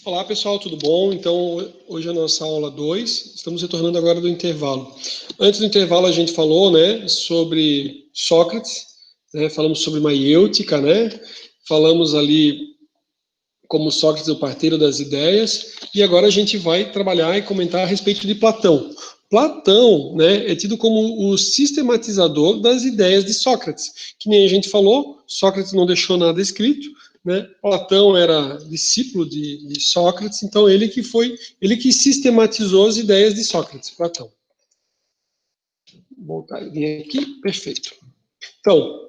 Olá pessoal, tudo bom? Então, hoje é a nossa aula 2, estamos retornando agora do intervalo. Antes do intervalo a gente falou, né, sobre Sócrates, né, falamos sobre maiêutica, né, falamos ali como Sócrates é o parteiro das ideias, e agora a gente vai trabalhar e comentar a respeito de Platão. Platão, né, é tido como o sistematizador das ideias de Sócrates, que nem a gente falou, Sócrates não deixou nada escrito, né? Platão era discípulo de Sócrates, então ele que sistematizou as ideias de Sócrates, Platão. Vou voltar aqui, perfeito. Então,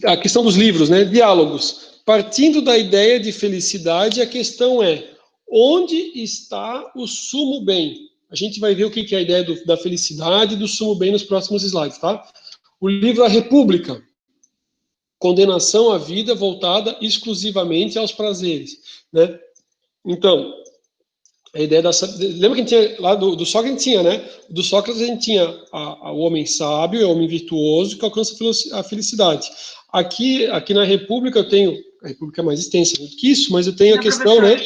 a questão dos livros, né? Diálogos. Partindo da ideia de felicidade, a questão é: onde está o sumo bem? A gente vai ver o que é a ideia da felicidade e do sumo bem nos próximos slides, tá? O livro A República. Condenação à vida voltada exclusivamente aos prazeres, né? Então, a ideia lembra que a gente tinha lá do Sócrates tinha, né? Do Sócrates a gente tinha o homem sábio, o homem virtuoso que alcança a felicidade. Aqui na República eu tenho, a República é mais extensa do que isso, mas eu tenho a questão, né?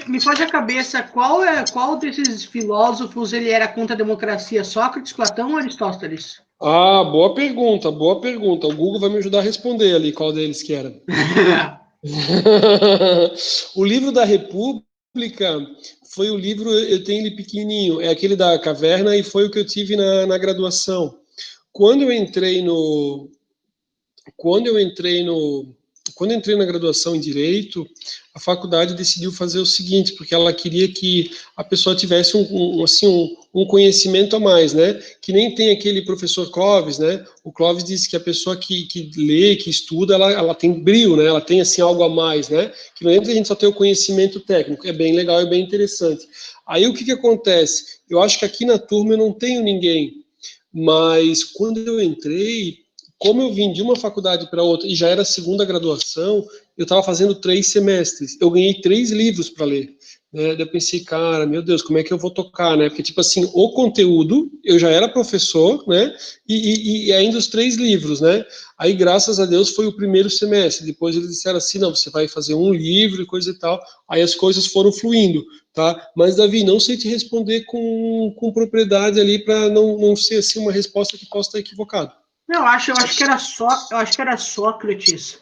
Me foge a cabeça, qual desses filósofos ele era contra a democracia? Sócrates, Platão ou Aristóteles? Ah, boa pergunta, boa pergunta. O Google vai me ajudar a responder ali qual deles que era. O livro da República foi o livro, eu tenho ele pequenininho, é aquele da caverna e foi o que eu tive na graduação. Quando eu entrei na graduação em Direito, a faculdade decidiu fazer o seguinte, porque ela queria que a pessoa tivesse um conhecimento a mais, né? Que nem tem aquele professor Clóvis, né? O Clóvis disse que a pessoa que lê, que estuda, ela tem brilho, né? Ela tem, assim, algo a mais, né? Que não entra a gente só ter o conhecimento técnico. É bem legal, é bem interessante. Aí, o que acontece? Eu acho que aqui na turma eu não tenho ninguém, mas quando eu entrei, como eu vim de uma faculdade para outra e já era a segunda graduação, eu estava fazendo 3 semestres. Eu ganhei 3 livros para ler. Né? Daí eu pensei, cara, meu Deus, como é que eu vou tocar, né? Porque, tipo assim, o conteúdo, eu já era professor, né? E ainda os 3 livros, né? Aí, graças a Deus, foi o primeiro semestre. Depois eles disseram assim, não, você vai fazer um livro e coisa e tal. Aí as coisas foram fluindo, tá? Mas, Davi, não sei te responder com propriedade ali para não ser, assim, uma resposta que possa estar equivocada. Eu acho que era Sócrates.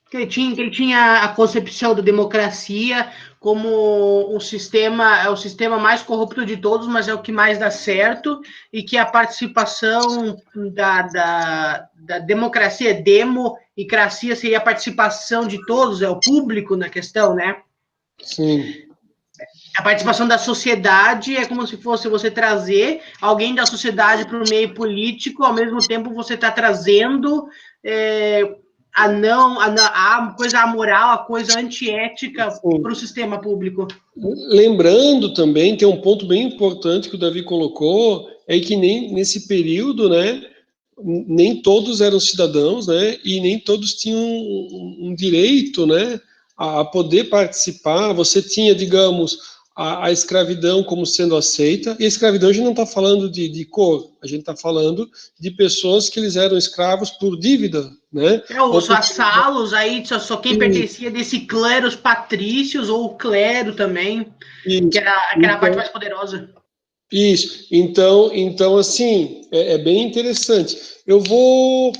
Que ele tinha a concepção da democracia como o sistema mais corrupto de todos, mas é o que mais dá certo, e que a participação da democracia, demo, e cracia seria a participação de todos, é o público na questão, né? Sim. A participação da sociedade é como se fosse você trazer alguém da sociedade para o meio político, ao mesmo tempo você está trazendo a coisa amoral, a coisa antiética para o sistema público. Lembrando também, tem um ponto bem importante que o Davi colocou, é que nem nesse período, né, nem todos eram cidadãos, né, e nem todos tinham um direito, né, a poder participar. Você tinha, digamos, a escravidão como sendo aceita, e a escravidão a gente não está falando de cor, a gente está falando de pessoas que eles eram escravos por dívida, né? Os vassalos, aí só quem pertencia desse clero, os patrícios, ou o clero também, que era a parte mais poderosa. Isso. Então assim, é bem interessante. Eu vou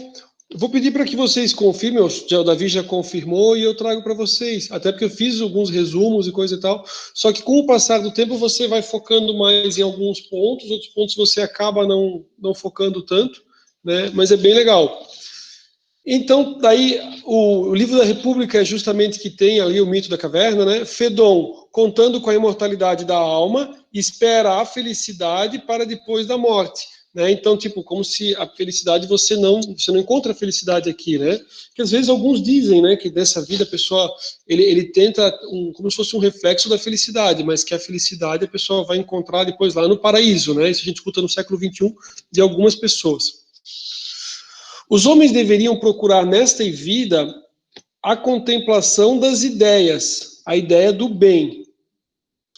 pedir para que vocês confirmem, o Davi já confirmou e eu trago para vocês, até porque eu fiz alguns resumos e coisa e tal, só que com o passar do tempo você vai focando mais em alguns pontos, outros pontos você acaba não focando tanto, né? Mas é bem legal. Então, daí, o livro da República é justamente que tem ali o mito da caverna, né? Fedon, contando com a imortalidade da alma, espera a felicidade para depois da morte, né? Então, tipo, como se a felicidade, você não encontra a felicidade aqui, né? Porque às vezes alguns dizem, né, que dessa vida a pessoa, ele tenta, como se fosse um reflexo da felicidade, mas que a felicidade a pessoa vai encontrar depois lá no paraíso, né? Isso a gente escuta no século XXI de algumas pessoas. Os homens deveriam procurar nesta vida a contemplação das ideias, a ideia do bem.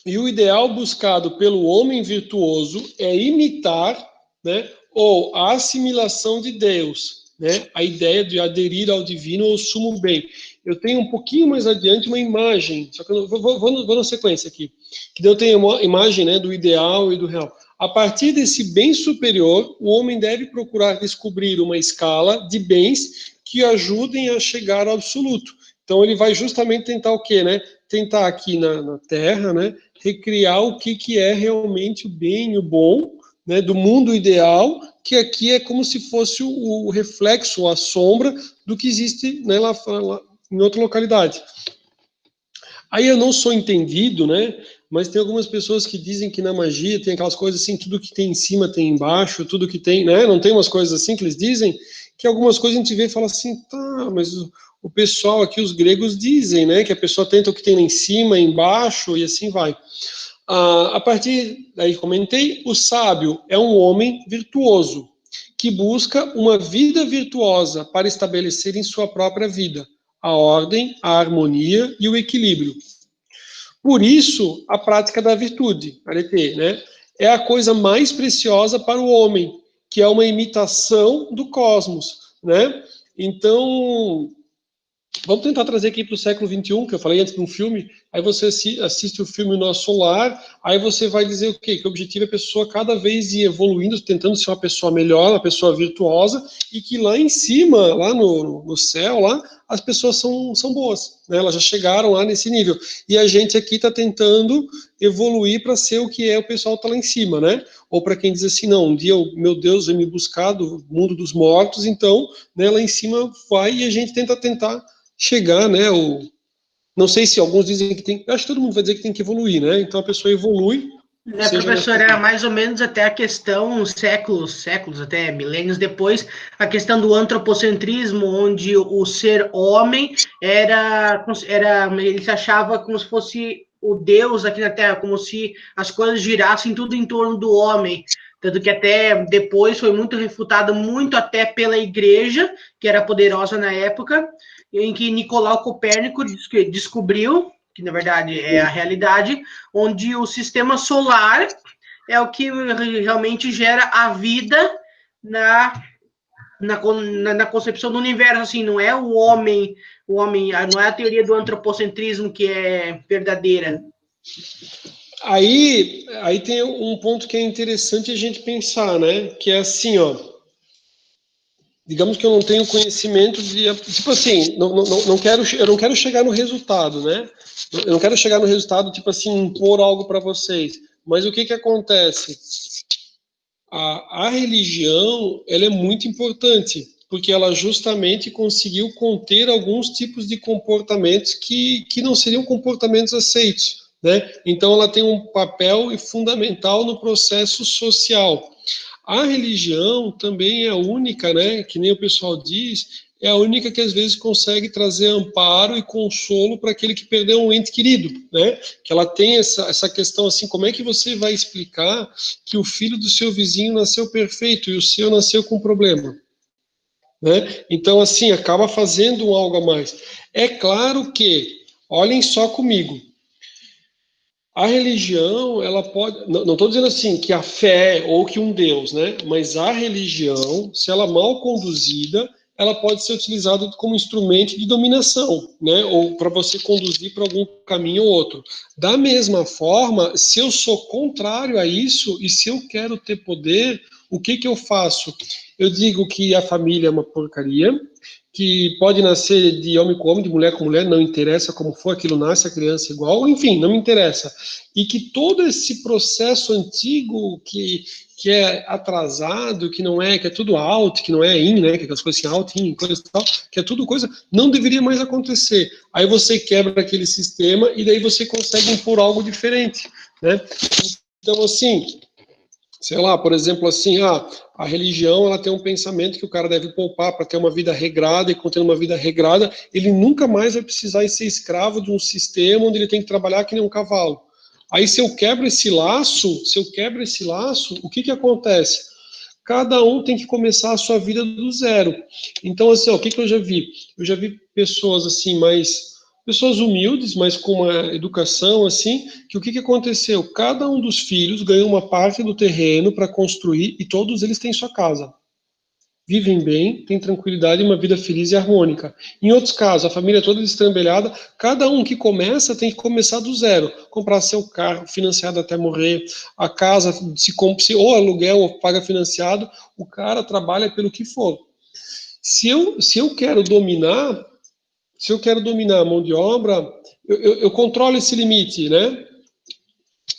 E o ideal buscado pelo homem virtuoso é imitar, né, ou a assimilação de Deus, né, a ideia de aderir ao divino ou sumo bem. eu tenho um pouquinho mais adiante uma imagem, só que eu vou na sequência aqui, que daí eu tenho uma imagem, né, do ideal e do real. A partir desse bem superior, o homem deve procurar descobrir uma escala de bens que ajudem a chegar ao absoluto. Então ele vai justamente tentar o quê, né? Tentar aqui na Terra, né, recriar o que é realmente o bem, o bom, né, do mundo ideal, que aqui é como se fosse o reflexo, a sombra do que existe, né, lá em outra localidade. Aí eu não sou entendido, né? Mas tem algumas pessoas que dizem que na magia tem aquelas coisas assim, tudo que tem em cima tem embaixo, tudo que tem, né? Não tem umas coisas assim que eles dizem, que algumas coisas a gente vê e fala assim, tá, mas o pessoal aqui, os gregos dizem, né? Que a pessoa tenta o que tem lá em cima, embaixo e assim vai. A partir daí comentei, o sábio é um homem virtuoso, que busca uma vida virtuosa para estabelecer em sua própria vida a ordem, a harmonia e o equilíbrio. Por isso, a prática da virtude, arete, né, é a coisa mais preciosa para o homem, que é uma imitação do cosmos, né? Então, vamos tentar trazer aqui para o século XXI, que eu falei antes de um filme, aí você assiste o filme Nosso Lar, aí você vai dizer o quê? Que o objetivo é a pessoa cada vez ir evoluindo, tentando ser uma pessoa melhor, uma pessoa virtuosa, e que lá em cima, lá no céu, lá, as pessoas são boas, né? Elas já chegaram lá nesse nível. E a gente aqui está tentando evoluir para ser o que é o pessoal está lá em cima, né? Ou para quem diz assim, não, um dia, meu Deus vai me buscar do mundo dos mortos, então, né, lá em cima vai e a gente tentar chegar, né, não sei se alguns dizem que tem, eu acho que todo mundo vai dizer que tem que evoluir, né, então a pessoa evolui. Né, professor, era mais ou menos até a questão, séculos, até milênios depois, a questão do antropocentrismo, onde o ser homem ele se achava como se fosse o Deus aqui na Terra, como se as coisas girassem tudo em torno do homem. Tanto que até depois foi muito refutado, muito até pela igreja, que era poderosa na época, em que Nicolau Copérnico descobriu, que na verdade é a realidade, onde o sistema solar é o que realmente gera a vida na concepção do universo, assim, não é o homem, não é a teoria do antropocentrismo que é verdadeira. Aí tem um ponto que é interessante a gente pensar, né? Que é assim, ó. Digamos que eu não tenho conhecimento de, tipo assim, eu não quero chegar no resultado, né? Eu não quero chegar no resultado, tipo assim, impor algo para vocês. Mas o que acontece? A religião, ela é muito importante, porque ela justamente conseguiu conter alguns tipos de comportamentos que não seriam comportamentos aceitos, né? Então, ela tem um papel fundamental no processo social. A religião também é a única, né, que nem o pessoal diz, é a única que às vezes consegue trazer amparo e consolo para aquele que perdeu um ente querido, né? Que ela tem essa questão assim, como é que você vai explicar que o filho do seu vizinho nasceu perfeito e o seu nasceu com problema? Né? Então, assim, acaba fazendo algo a mais. É claro que, olhem só comigo, a religião, ela pode. Não estou dizendo assim que a fé ou que um Deus, né? Mas a religião, se ela mal conduzida, ela pode ser utilizada como instrumento de dominação, né? Ou para você conduzir para algum caminho ou outro. Da mesma forma, se eu sou contrário a isso e se eu quero ter poder, o que eu faço? Eu digo que a família é uma porcaria, que pode nascer de homem com homem, de mulher com mulher, não interessa como for, aquilo nasce a criança igual, enfim, não me interessa. E que todo esse processo antigo que é atrasado, que não é, que é tudo out, que não é in, né, que aquelas coisas assim, out, in, coisa e tal, que é tudo coisa, não deveria mais acontecer. Aí você quebra aquele sistema e daí você consegue impor algo diferente, né? Então, assim, sei lá, por exemplo, assim, a religião, ela tem um pensamento que o cara deve poupar para ter uma vida regrada, e quando tem uma vida regrada, ele nunca mais vai precisar ser escravo de um sistema onde ele tem que trabalhar que nem um cavalo. Aí, se eu quebro esse laço, o que acontece? Cada um tem que começar a sua vida do zero. Então, assim, ó, o que eu já vi? Eu já vi pessoas, assim, pessoas humildes, mas com uma educação assim, que o que aconteceu? Cada um dos filhos ganhou uma parte do terreno para construir e todos eles têm sua casa. vivem bem, têm tranquilidade e uma vida feliz e harmônica. Em outros casos, a família toda destrambelhada, cada um que começa tem que começar do zero, comprar seu carro financiado até morrer, a casa se ou aluguel ou paga financiado, o cara trabalha pelo que for. Se eu quero dominar a mão de obra, eu controlo esse limite, né?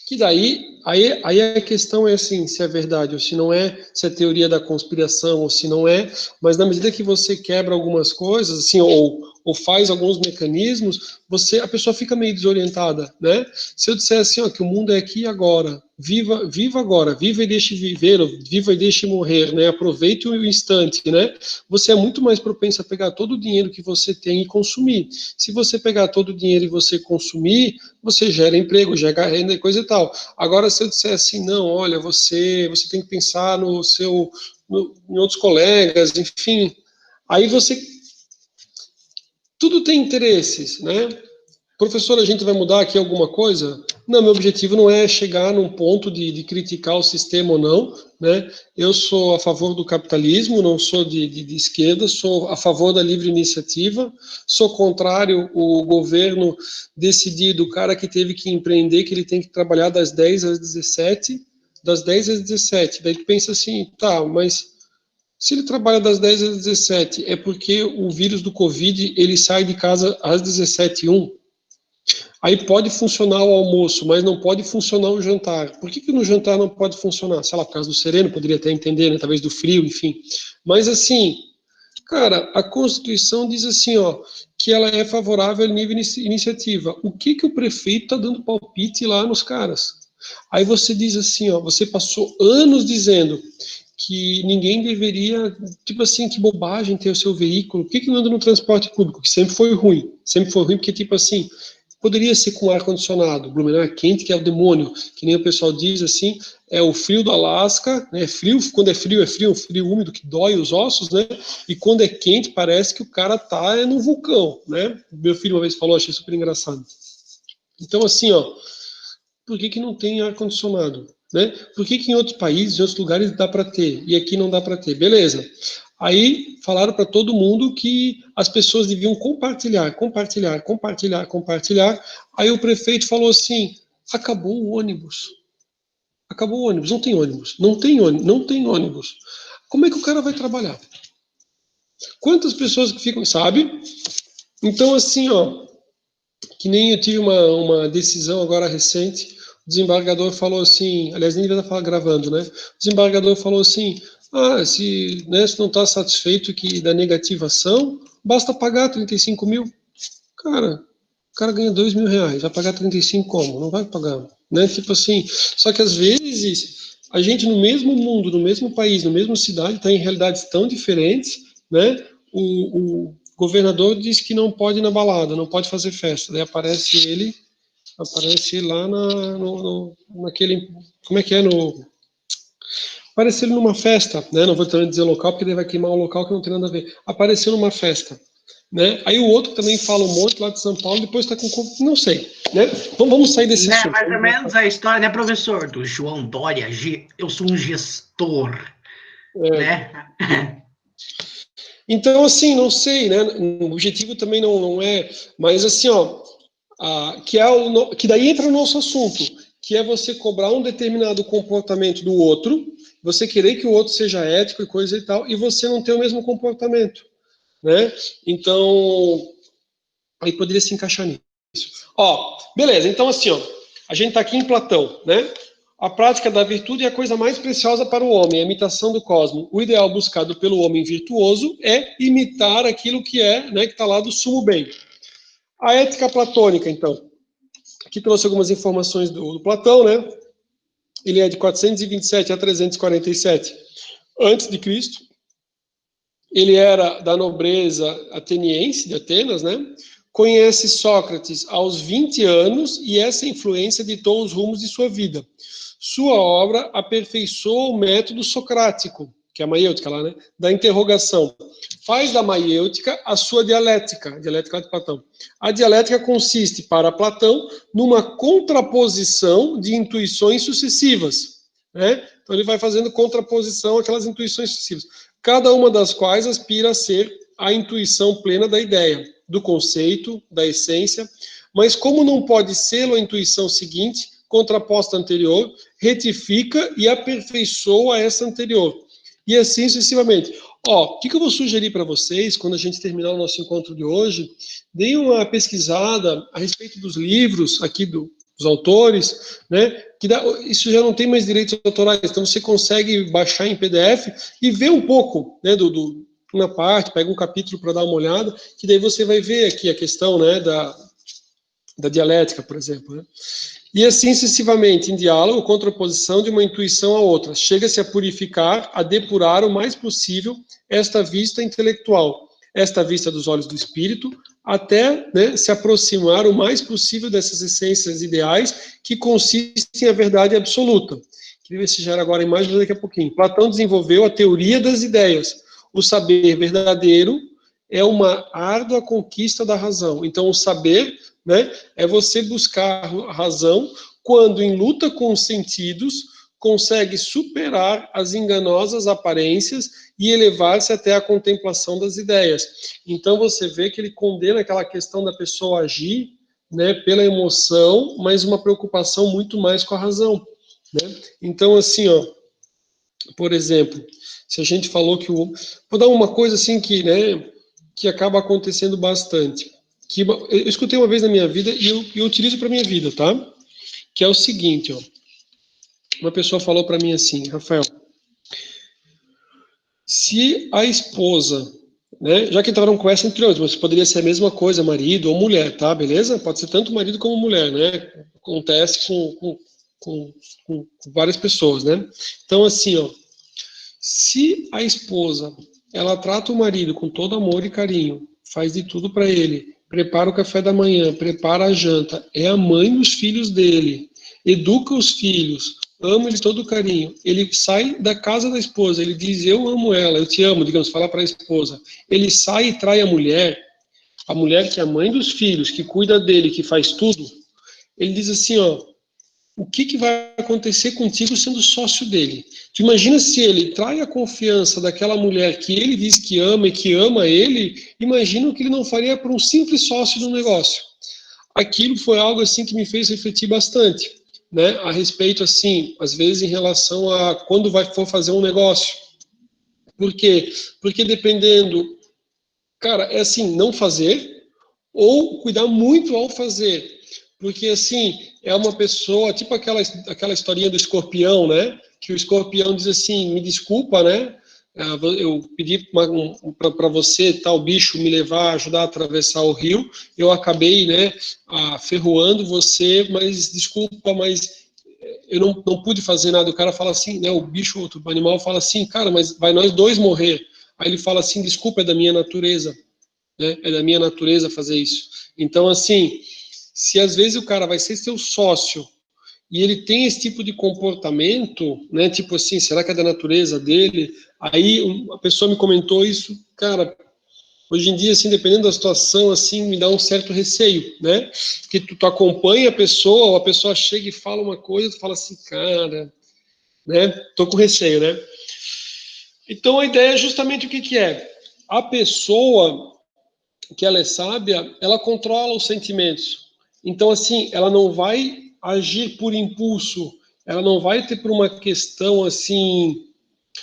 Que daí, aí a questão é assim, se é verdade ou se não é, se é teoria da conspiração ou se não é, mas na medida que você quebra algumas coisas, assim, ou faz alguns mecanismos, a pessoa fica meio desorientada, né? Se eu disser assim, ó, que o mundo é aqui e agora, viva agora, viva e deixe viver, ou viva e deixe morrer, né? Aproveite o instante, né? Você é muito mais propenso a pegar todo o dinheiro que você tem e consumir. Se você pegar todo o dinheiro e você consumir, você gera emprego, gera renda e coisa e tal. Agora, se eu disser assim, não, olha, você tem que pensar em outros colegas, enfim, aí tudo tem interesses, né? Professor, a gente vai mudar aqui alguma coisa? Não, meu objetivo não é chegar num ponto de criticar o sistema ou não, né? Eu sou a favor do capitalismo, não sou de esquerda, sou a favor da livre iniciativa, sou contrário o governo decidir do cara que teve que empreender, que ele tem que trabalhar das 10 às 17, das 10 às 17. Daí tu pensa assim, tá, mas se ele trabalha das 10 às 17, é porque o vírus do Covid, ele sai de casa às 17h01. Aí pode funcionar o almoço, mas não pode funcionar o jantar. Por que no jantar não pode funcionar? Sei lá, por causa do sereno, poderia até entender, né? Talvez do frio, enfim. Mas assim, cara, a Constituição diz assim, ó, que ela é favorável à livre iniciativa. O que o prefeito está dando palpite lá nos caras? Aí você diz assim, ó, você passou anos dizendo que ninguém deveria, tipo assim, que bobagem ter o seu veículo. Por que não anda no transporte público? Que sempre foi ruim porque, tipo assim, poderia ser com ar-condicionado. Blumenau é quente, que é o demônio, que nem o pessoal diz assim, é o frio do Alasca, né? Frio, quando é frio, um frio úmido que dói os ossos, né? E quando é quente, parece que o cara tá num vulcão, né? Meu filho uma vez falou, achei super engraçado. Então, assim, ó, por que não tem ar-condicionado? Né? Por que em outros países, em outros lugares dá para ter e aqui não dá para ter? Beleza. Aí falaram para todo mundo que as pessoas deviam compartilhar. Aí o prefeito falou assim: acabou o ônibus. Acabou o ônibus, não tem ônibus. Não tem ônibus. Como é que o cara vai trabalhar? Quantas pessoas que ficam, sabe? Então, assim, ó, que nem eu tive uma decisão agora recente, o desembargador falou assim, aliás, nem devia estar gravando, né? O desembargador falou assim, se não está satisfeito da negativação, basta pagar 35 mil. Cara, o cara ganha 2 mil reais, vai pagar 35 como? Não vai pagar, né? Tipo assim, só que às vezes a gente no mesmo mundo, no mesmo país, na mesma cidade, está em realidades tão diferentes, né? O governador diz que não pode ir na balada, não pode fazer festa. Daí aparece ele lá naquele, como é que é, aparece ele numa festa, né? Não vou também dizer local, porque daí vai queimar o local que não tem nada a ver. Apareceu numa festa, né? Aí o outro também fala um monte lá de São Paulo, depois está com, não sei, né? Vamos sair desse assunto. Mais ou menos a história, né, professor? Do João Dória, eu sou um gestor, né? Então, assim, não sei, né? O objetivo também não é, mas assim, ó, que daí entra o nosso assunto, que é você cobrar um determinado comportamento do outro, você querer que o outro seja ético e coisa e tal, e você não ter o mesmo comportamento, né? Então, aí poderia se encaixar nisso. Ó, beleza, então assim, ó, a gente tá aqui em Platão, né? A prática da virtude é a coisa mais preciosa para o homem, a imitação do cosmo. O ideal buscado pelo homem virtuoso é imitar aquilo que é, né, que está lá do sumo bem. A ética platônica, então. Aqui trouxe algumas informações do Platão, né? Ele é de 427 a 347 antes de Cristo. Ele era da nobreza ateniense de Atenas, né? Conhece Sócrates aos 20 anos e essa influência ditou os rumos de sua vida. Sua obra aperfeiçoou o método socrático, que é a maiêutica lá, né? Da interrogação. Faz da maiêutica a sua dialética, a dialética de Platão. A dialética consiste, para Platão, numa contraposição de intuições sucessivas, né? Então ele vai fazendo contraposição àquelas intuições sucessivas. cada uma das quais aspira a ser a intuição plena da ideia, do conceito, da essência, mas como não pode ser a intuição seguinte, contraposta à anterior, retifica e aperfeiçoa essa anterior. E assim sucessivamente. Ó, o que eu vou sugerir para vocês, quando a gente terminar o nosso encontro de hoje, deem uma pesquisada a respeito dos livros aqui dos autores, né? Isso já não tem mais direitos autorais, então você consegue baixar em PDF e ver um pouco, né, uma parte, pega um capítulo para dar uma olhada, que daí você vai ver aqui a questão, né, da dialética, por exemplo, né? E assim sucessivamente, em diálogo, contraposição de uma intuição a outra. Chega-se a purificar, a depurar o mais possível esta vista intelectual, esta vista dos olhos do espírito, até, né, se aproximar o mais possível dessas essências ideais que consistem na verdade absoluta. Queria ver se gera agora a imagem daqui a pouquinho. Platão desenvolveu a teoria das ideias. O saber verdadeiro é uma árdua conquista da razão. Então, o saber, né, é você buscar a razão quando, em luta com os sentidos, consegue superar as enganosas aparências e elevar-se até a contemplação das ideias. Então, você vê que ele condena aquela questão da pessoa agir, né, pela emoção, mas uma preocupação muito mais com a razão, né? Então, assim, ó, por exemplo, se a gente falou que vou dar uma coisa assim que, né, que acaba acontecendo bastante, que eu escutei uma vez na minha vida e eu utilizo para minha vida, tá? Que é o seguinte, ó. Uma pessoa falou para mim assim, Rafael, se a esposa, né, já que entraram com essa entre outros, mas poderia ser a mesma coisa, marido ou mulher, tá? Beleza? Pode ser tanto marido como mulher, né? Acontece com várias pessoas, né? Então, assim, ó, se a esposa, ela trata o marido com todo amor e carinho, faz de tudo para ele, prepara o café da manhã, prepara a janta, é a mãe dos filhos dele, educa os filhos, ama ele todo carinho, ele sai da casa da esposa, ele diz, eu amo ela, eu te amo, digamos, fala para a esposa, ele sai e trai a mulher que é a mãe dos filhos, que cuida dele, que faz tudo, ele diz assim, ó, o que vai acontecer contigo sendo sócio dele? Tu imagina se ele trai a confiança daquela mulher que ele diz que ama e que ama ele, imagina o que ele não faria para um simples sócio do negócio. Aquilo foi algo assim que me fez refletir bastante, né, a respeito, assim, às vezes em relação a quando for fazer um negócio. Por quê? Porque dependendo, cara, é assim, não fazer ou cuidar muito ao fazer. Porque, assim, é uma pessoa, tipo aquela historinha do escorpião, né? Que o escorpião diz assim, me desculpa, né? Eu pedi para você, tal bicho, me levar, ajudar a atravessar o rio, eu acabei, né, ferroando você, mas desculpa, mas eu não pude fazer nada. O cara fala assim, né, o bicho, outro animal fala assim, cara, mas vai nós dois morrer. Aí ele fala assim, desculpa, é da minha natureza, né? É da minha natureza fazer isso. Então, assim, se às vezes o cara vai ser seu sócio e ele tem esse tipo de comportamento, né? Tipo assim, será que é da natureza dele? Aí a pessoa me comentou isso, cara. Hoje em dia, assim, dependendo da situação, assim, me dá um certo receio, né? Porque tu acompanha a pessoa, ou a pessoa chega e fala uma coisa, tu fala assim, cara, né? Tô com receio, né? Então a ideia é justamente o que é? A pessoa que ela é sábia, ela controla os sentimentos. Então, assim, ela não vai agir por impulso, ela não vai ter por uma questão, assim,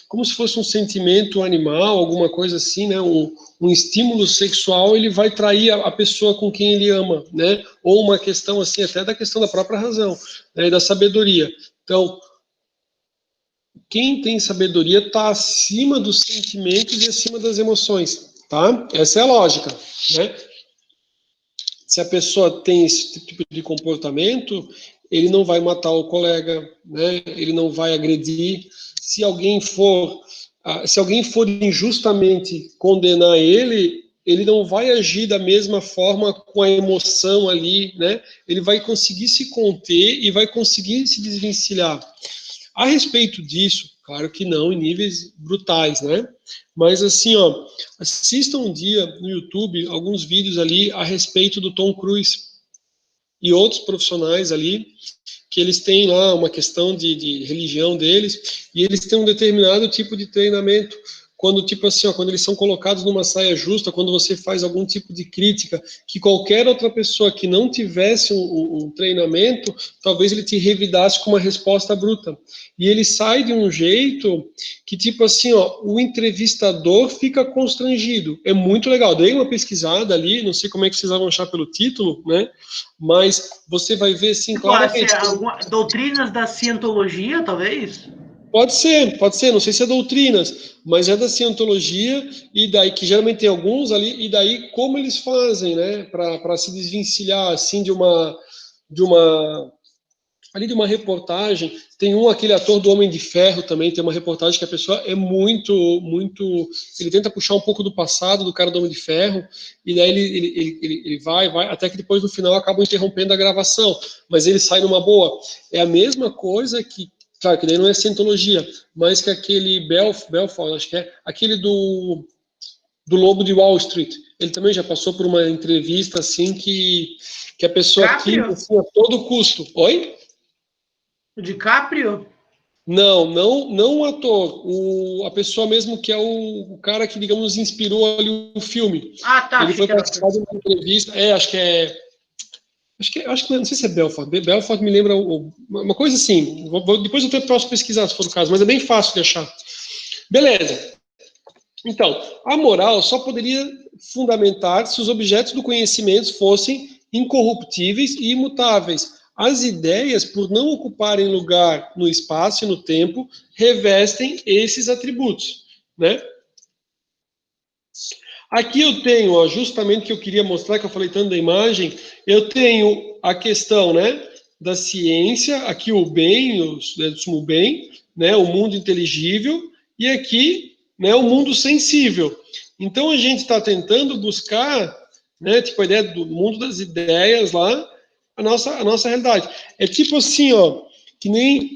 como se fosse um sentimento animal, alguma coisa assim, né? Um estímulo sexual, ele vai trair a pessoa com quem ele ama, né? Ou uma questão, assim, até da questão da própria razão, né? E da sabedoria. Então, quem tem sabedoria está acima dos sentimentos e acima das emoções, tá? Essa é a lógica, né? Se a pessoa tem esse tipo de comportamento, ele não vai matar o colega, né? Ele não vai agredir. Se alguém for injustamente condenar ele, ele não vai agir da mesma forma com a emoção ali, né? Ele vai conseguir se conter e vai conseguir se desvencilhar. A respeito disso, claro que não em níveis brutais, né? Mas assim, ó, assistam um dia no YouTube alguns vídeos ali a respeito do Tom Cruise e outros profissionais ali, que eles têm lá uma questão de religião deles, e eles têm um determinado tipo de treinamento. quando, tipo assim, ó, quando eles são colocados numa saia justa, quando você faz algum tipo de crítica, que qualquer outra pessoa que não tivesse um treinamento, talvez ele te revidasse com uma resposta bruta. E ele sai de um jeito que, tipo assim, ó, o entrevistador fica constrangido. É muito legal. Dei uma pesquisada ali, não sei como é que vocês vão achar pelo título, né? Mas você vai ver, assim, claramente... Doutrinas da cientologia, talvez? Pode ser, não sei se é doutrinas, mas é da cientologia, e daí que geralmente tem alguns ali, e daí como eles fazem, né, para se desvencilhar, assim, de uma reportagem. Tem aquele ator do Homem de Ferro também, tem uma reportagem que a pessoa é muito, ele tenta puxar um pouco do passado do cara do Homem de Ferro, e daí ele vai, até que depois no final acabam interrompendo a gravação, mas ele sai numa boa. É a mesma coisa que, claro, que daí não é cientologia, mas que aquele Belfort, acho que é, aquele do Lobo de Wall Street, ele também já passou por uma entrevista assim que a pessoa quis assim, a todo custo. Oi? O DiCaprio? Não o ator, a pessoa mesmo que é o cara que, digamos, inspirou ali o filme. Ah, tá. Ele foi participar de uma entrevista, acho que não sei se é Belfort. Belfort me lembra uma coisa assim. Depois eu posso pesquisar se for o caso, mas é bem fácil de achar. Beleza. Então, a moral só poderia fundamentar se os objetos do conhecimento fossem incorruptíveis e imutáveis. As ideias, por não ocuparem lugar no espaço e no tempo, revestem esses atributos, né? Aqui eu tenho, ó, justamente que eu queria mostrar, que eu falei tanto da imagem, eu tenho a questão, né, da ciência, aqui o bem, o bem, né, o mundo inteligível, e aqui, né, o mundo sensível. Então a gente está tentando buscar, né, tipo a ideia do mundo das ideias lá, a nossa realidade. É tipo assim, ó, que nem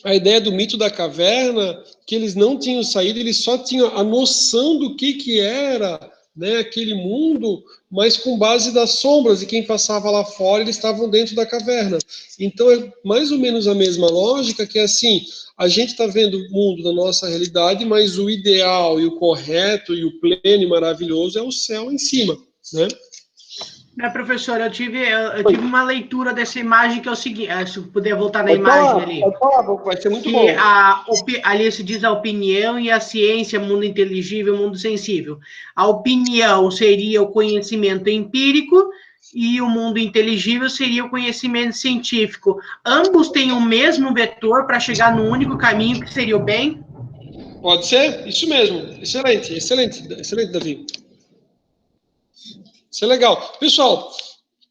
a ideia do mito da caverna, que eles não tinham saído, eles só tinham a noção do que era, né, aquele mundo, mas com base das sombras, e quem passava lá fora, eles estavam dentro da caverna. Então é mais ou menos a mesma lógica, que é assim, a gente está vendo o mundo da nossa realidade, mas o ideal e o correto e o pleno e maravilhoso é o céu em cima, né? Professor, eu tive uma leitura dessa imagem que é o seguinte, se eu puder voltar na Pode imagem falar, ali. pode falar, vai ser muito Que bom. ali se diz a opinião e a ciência, mundo inteligível, mundo sensível. A opinião seria o conhecimento empírico e o mundo inteligível seria o conhecimento científico. Ambos têm o mesmo vetor para chegar no único caminho, que seria o bem? Pode ser? Isso mesmo. Excelente, Davi. Isso é legal. Pessoal,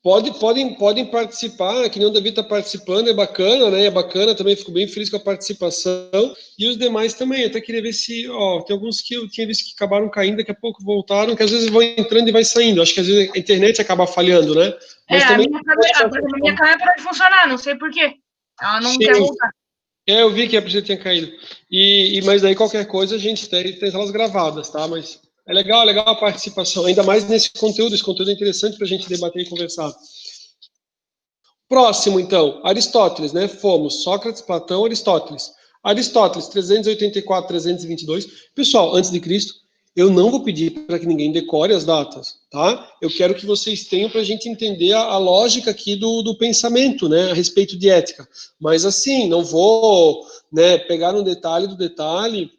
podem participar, que nem o Davi está participando, é bacana, né? É bacana também, fico bem feliz com a participação. E os demais também. Eu até queria ver se, ó, tem alguns que eu tinha visto que acabaram caindo, daqui a pouco voltaram, que às vezes vão entrando e vai saindo. Acho que às vezes a internet acaba falhando, né? Mas também... a minha câmera parou de funcionar, não sei por quê. Ela não quer voltar. Eu vi que a pessoa tinha caído. Mas daí qualquer coisa a gente tem elas gravadas, tá? Mas é legal a participação, ainda mais nesse conteúdo. Esse conteúdo é interessante para a gente debater e conversar. Próximo, então, Aristóteles, né? Fomos Sócrates, Platão, Aristóteles. Aristóteles, 384, 322. Pessoal, antes de Cristo, eu não vou pedir para que ninguém decore as datas, tá? Eu quero que vocês tenham para a gente entender a lógica aqui do pensamento, né? A respeito de ética. Mas assim, não vou, né, pegar no detalhe do detalhe,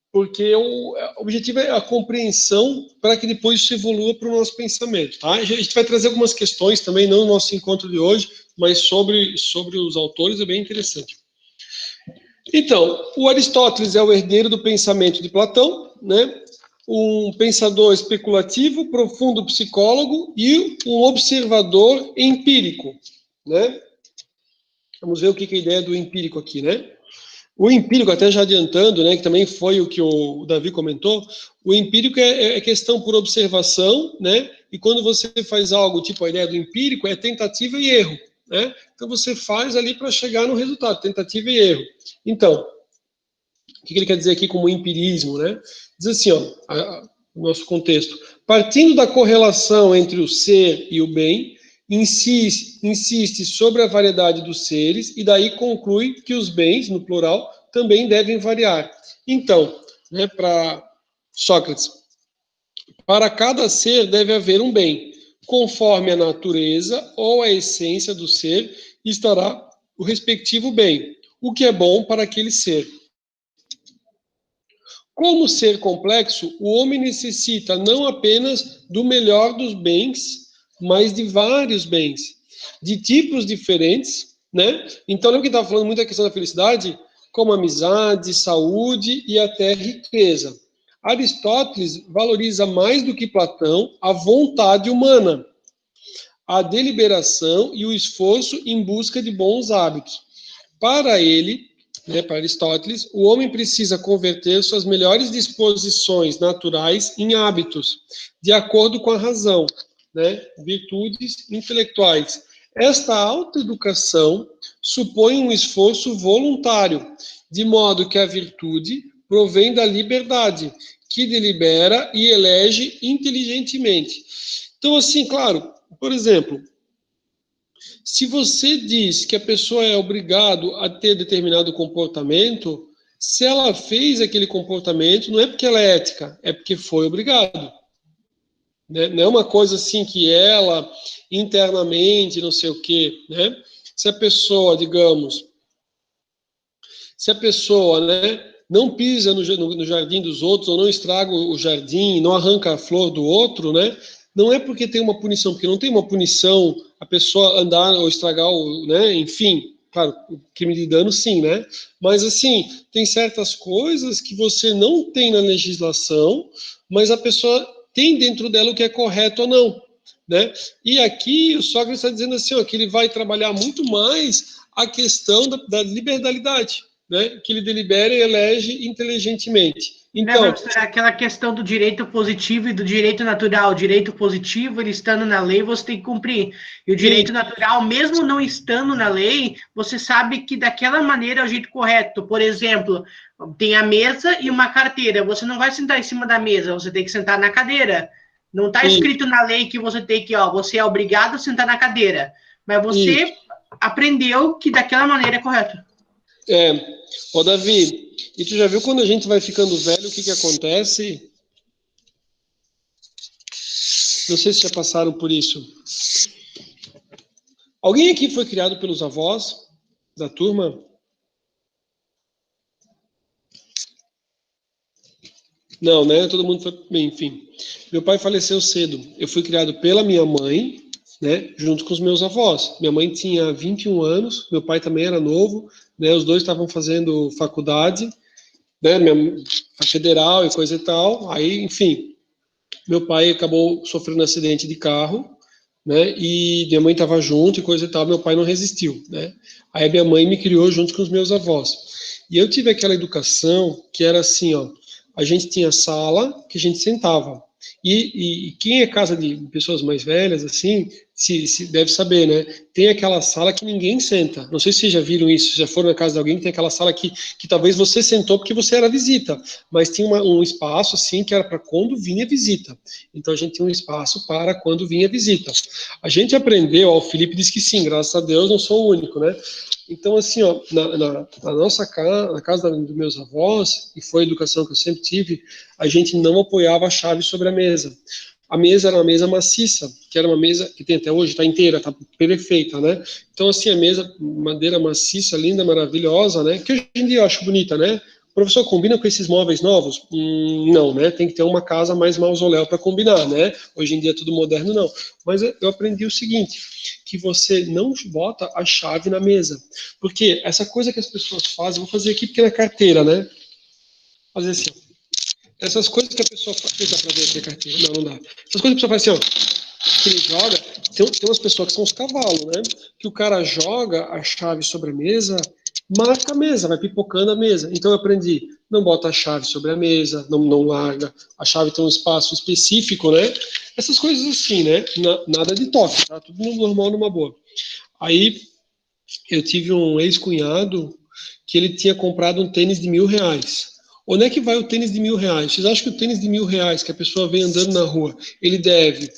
porque o objetivo é a compreensão para que depois isso evolua para o nosso pensamento, tá? A gente vai trazer algumas questões também, não no nosso encontro de hoje, mas sobre os autores, é bem interessante. Então, o Aristóteles é o herdeiro do pensamento de Platão, né? Um pensador especulativo, profundo psicólogo e um observador empírico, né? Vamos ver o que é a ideia do empírico aqui, né? O empírico, até já adiantando, né, que também foi o que o Davi comentou, o empírico é questão por observação, né? E quando você faz algo, tipo a ideia do empírico, é tentativa e erro, né? Então você faz ali para chegar no resultado, tentativa e erro. Então, o que ele quer dizer aqui como empirismo, né? Diz assim, ó, o nosso contexto. Partindo da correlação entre o ser e o bem, insiste sobre a variedade dos seres e daí conclui que os bens, no plural, também devem variar. Então, né, para Sócrates. Para cada ser deve haver um bem, conforme a natureza ou a essência do ser estará o respectivo bem, o que é bom para aquele ser. Como ser complexo, o homem necessita não apenas do melhor dos bens, mas de vários bens, de tipos diferentes, né? Então, lembra que estava falando muito da questão da felicidade, como amizade, saúde e até riqueza. Aristóteles valoriza mais do que Platão a vontade humana, a deliberação e o esforço em busca de bons hábitos. Para ele, né, para Aristóteles, o homem precisa converter suas melhores disposições naturais em hábitos, de acordo com a razão, né, virtudes intelectuais. Esta autoeducação supõe um esforço voluntário, de modo que a virtude provém da liberdade, que delibera e elege inteligentemente. Então, assim, claro, por exemplo, se você diz que a pessoa é obrigada a ter determinado comportamento, se ela fez aquele comportamento, não é porque ela é ética, é porque foi obrigado. Né? Não é uma coisa assim que ela, internamente, não sei o quê, né? Se a pessoa, digamos, se a pessoa, né, não pisa no jardim dos outros, ou não estraga o jardim, não arranca a flor do outro, né? Não é porque tem uma punição, porque não tem uma punição a pessoa andar ou estragar, né? Enfim, claro, o crime de dano sim, né? Mas assim, tem certas coisas que você não tem na legislação, mas a pessoa tem dentro dela o que é correto ou não, né? E aqui o Sócrates está dizendo assim, ó, que ele vai trabalhar muito mais a questão da liberalidade, né? Que ele delibera e elege inteligentemente. Então, aquela questão do direito positivo e do direito natural. O direito positivo, ele estando na lei, você tem que cumprir. E o direito natural, mesmo não estando na lei, você sabe que daquela maneira é o jeito correto. Por exemplo, tem a mesa e uma carteira. Você não vai sentar em cima da mesa, você tem que sentar na cadeira. Não está escrito na lei que você tem que, ó, você é obrigado a sentar na cadeira. Mas você aprendeu que daquela maneira é correto. Ô Davi, e tu já viu quando a gente vai ficando velho, o que acontece? Não sei se já passaram por isso. Alguém aqui foi criado pelos avós da turma? Não, né? Todo mundo foi bem, enfim. Meu pai faleceu cedo. Eu fui criado pela minha mãe, né, junto com os meus avós. Minha mãe tinha 21 anos, meu pai também era novo, né, os dois estavam fazendo faculdade, né, federal e coisa e tal. Aí, enfim, meu pai acabou sofrendo um acidente de carro, né, e minha mãe estava junto e coisa e tal, meu pai não resistiu, né. Aí minha mãe me criou junto com os meus avós. E eu tive aquela educação que era assim, ó, a gente tinha sala que a gente sentava. E quem é casa de pessoas mais velhas, assim, se deve saber, né? Tem aquela sala que ninguém senta. Não sei se vocês já viram isso, já foram na casa de alguém que tem aquela sala que talvez você sentou porque você era visita, mas tinha um espaço, assim, que era para quando vinha visita. Então, a gente tinha um espaço para quando vinha visita. A gente aprendeu, ó, o Felipe disse que sim, graças a Deus, não sou o único, né? Então, assim, ó, na nossa casa, na casa dos meus avós, e foi a educação que eu sempre tive, a gente não apoiava a chave sobre a mesa. A mesa era uma mesa maciça, que era uma mesa que tem até hoje, está inteira, está perfeita, né? Então, assim, a mesa, madeira maciça, linda, maravilhosa, né? Que hoje em dia eu acho bonita, né? O professor, combina com esses móveis novos? Não, né? Tem que ter uma casa mais mausoléu para combinar, né? Hoje em dia é tudo moderno, não. Mas eu aprendi o seguinte, que você não bota a chave na mesa. Porque essa coisa que as pessoas fazem, vou fazer aqui porque é na carteira, né? Fazer assim, ó. Essas coisas que a pessoa faz, dá pra ver aqui a carteira, não dá. Essas coisas que a pessoa faz assim, ó, que ele joga, tem umas pessoas que são os cavalos, né? Que o cara joga a chave sobre a mesa, marca a mesa, vai pipocando a mesa. Então eu aprendi, não bota a chave sobre a mesa, não larga, a chave tem um espaço específico, né? Essas coisas assim, né? Nada de toque, tá? Tudo normal, numa boa. Aí eu tive um ex-cunhado que ele tinha comprado um tênis de R$1.000. Onde é que vai o tênis de R$1.000? Vocês acham que o tênis de R$1.000 que a pessoa vem andando na rua, ele deve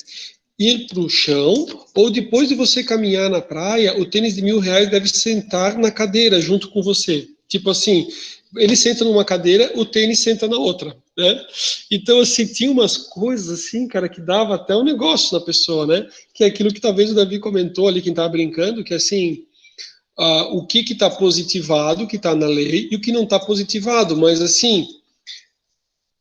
ir para o chão, ou depois de você caminhar na praia, o tênis de R$1.000 deve sentar na cadeira junto com você? Tipo assim, ele senta numa cadeira, o tênis senta na outra, né? Então, assim, tinha umas coisas assim, cara, que dava até um negócio na pessoa, né? Que é aquilo que talvez o Davi comentou ali, quem estava brincando, que assim, o que está positivado, que está na lei, e o que não está positivado, mas assim,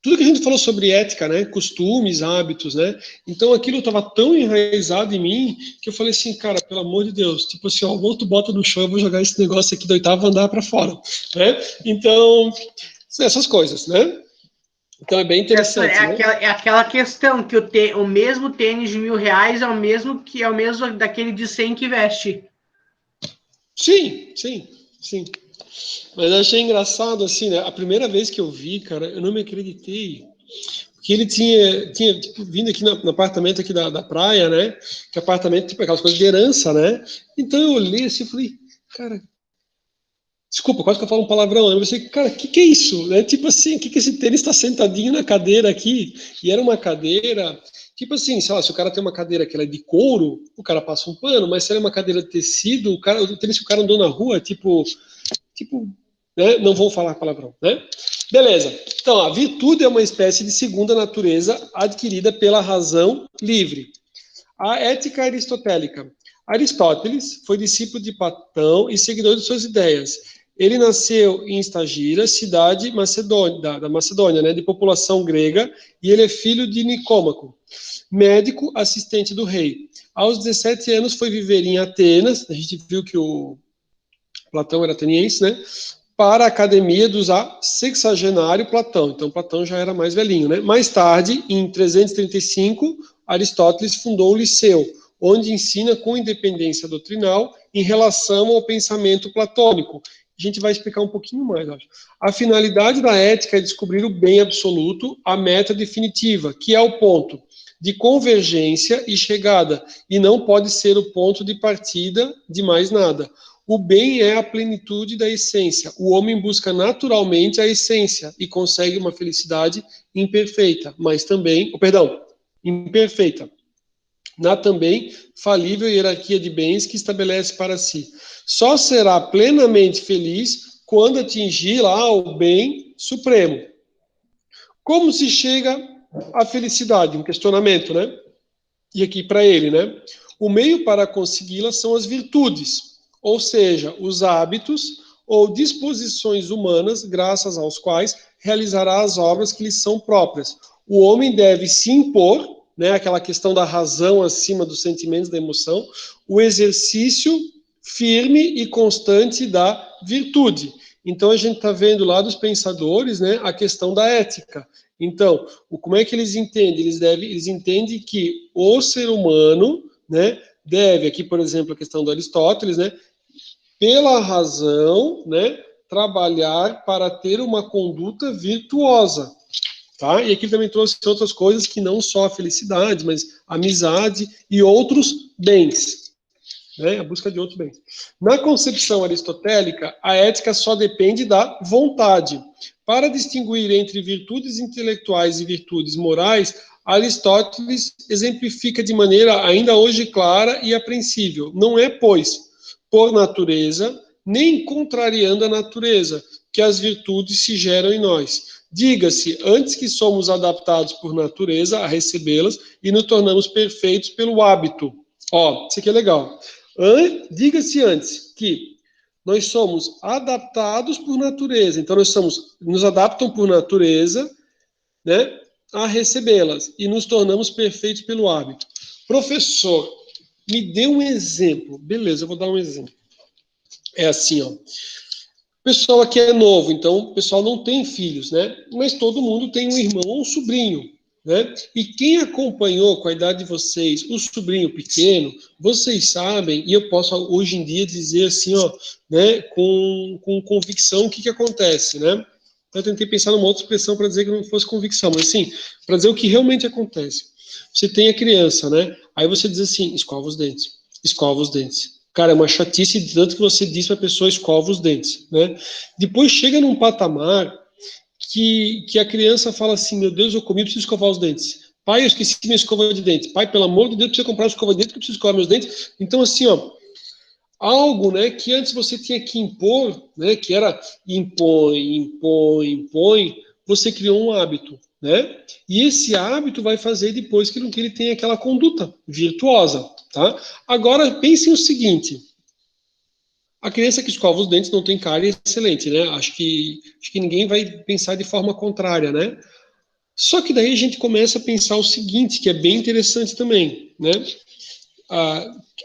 tudo que a gente falou sobre ética, né, costumes, hábitos, né, então aquilo estava tão enraizado em mim, que eu falei assim, cara, pelo amor de Deus, tipo assim, ó, ou tu bota no chão, eu vou jogar esse negócio aqui do oitavo andar para fora, né, então, essas coisas, né, então é bem interessante, né. É aquela questão que o mesmo tênis de R$1.000 é o mesmo daquele de 100 que veste. Sim, sim, sim. Mas eu achei engraçado, assim, né? A primeira vez que eu vi, cara, eu não me acreditei. Que ele tinha tipo, vindo aqui no apartamento aqui da praia, né? Que apartamento, tipo, aquelas coisas de herança, né? Então eu olhei assim e falei, cara, desculpa, quase que eu falo um palavrão, né? Eu pensei, cara, o que é isso? Né? Tipo assim, o que esse tênis está sentadinho na cadeira aqui? E era uma cadeira, tipo assim, sei lá, se o cara tem uma cadeira que ela é de couro, o cara passa um pano, mas se ela é uma cadeira de tecido, o tênis que o cara andou na rua, tipo, né? Não vou falar palavrão, né? Beleza. Então, a virtude é uma espécie de segunda natureza adquirida pela razão livre. A ética aristotélica. Aristóteles foi discípulo de Platão e seguidor de suas ideias. Ele nasceu em Estagira, cidade da Macedônia, né, de população grega, e ele é filho de Nicômaco, médico assistente do rei. Aos 17 anos foi viver em Atenas, a gente viu que o Platão era ateniense, né? Para a academia dos sexagenário Platão. Então, Platão já era mais velhinho, né? Mais tarde, em 335, Aristóteles fundou o Liceu, onde ensina com independência doutrinal em relação ao pensamento platônico. A gente vai explicar um pouquinho mais, acho. A finalidade da ética é descobrir o bem absoluto, a meta definitiva, que é o ponto de convergência e chegada, e não pode ser o ponto de partida de mais nada. O bem é a plenitude da essência. O homem busca naturalmente a essência e consegue uma felicidade imperfeita, mas também, imperfeita, na também falível hierarquia de bens que estabelece para si. Só será plenamente feliz quando atingir lá o bem supremo. Como se chega à felicidade? Um questionamento, né? E aqui para ele, né? O meio para consegui-la são as virtudes, ou seja, os hábitos ou disposições humanas, graças aos quais realizará as obras que lhe são próprias. O homem deve se impor, né, aquela questão da razão acima dos sentimentos, da emoção, o exercício firme e constante da virtude. Então, a gente está vendo lá dos pensadores, né, a questão da ética. Então, como é que eles entendem? Eles entendem que o ser humano, né, deve, aqui, por exemplo, a questão do Aristóteles, né, pela razão, né, trabalhar para ter uma conduta virtuosa. Tá? E aqui também trouxe outras coisas que não só a felicidade, mas amizade e outros bens. Né? A busca de outros bens. Na concepção aristotélica, a ética só depende da vontade. Para distinguir entre virtudes intelectuais e virtudes morais, Aristóteles exemplifica de maneira ainda hoje clara e apreensível. Não é, pois, por natureza, nem contrariando a natureza, que as virtudes se geram em nós. Diga-se, antes que somos adaptados por natureza a recebê-las e nos tornamos perfeitos pelo hábito. Ó, isso aqui é legal. Diga-se antes que nós somos adaptados por natureza, então nos adaptam por natureza, né, a recebê-las e nos tornamos perfeitos pelo hábito. Professor, me dê um exemplo. Beleza, eu vou dar um exemplo. É assim, ó. O pessoal aqui é novo, então o pessoal não tem filhos, né? Mas todo mundo tem um irmão ou um sobrinho, né? E quem acompanhou com a idade de vocês o sobrinho pequeno, vocês sabem, e eu posso hoje em dia dizer assim, ó, né, com convicção o que acontece, né? Eu tentei pensar numa outra expressão para dizer que não fosse convicção, mas assim, para dizer o que realmente acontece. Você tem a criança, né? Aí você diz assim, escova os dentes, escova os dentes. Cara, é uma chatice de tanto que você diz para a pessoa escova os dentes, né? Depois chega num patamar que a criança fala assim, meu Deus, eu comi, preciso escovar os dentes. Pai, eu esqueci minha escova de dentes. Pai, pelo amor de Deus, precisa comprar uma escova de dentes que eu preciso escovar meus dentes. Então, assim, ó, algo, né, que antes você tinha que impor, né, que era impõe, você criou um hábito, né? E esse hábito vai fazer depois que ele tenha aquela conduta virtuosa, tá? Agora, pense o seguinte, a criança que escova os dentes não tem cárie, excelente, né? Acho que ninguém vai pensar de forma contrária, né? Só que daí a gente começa a pensar o seguinte, que é bem interessante também, né?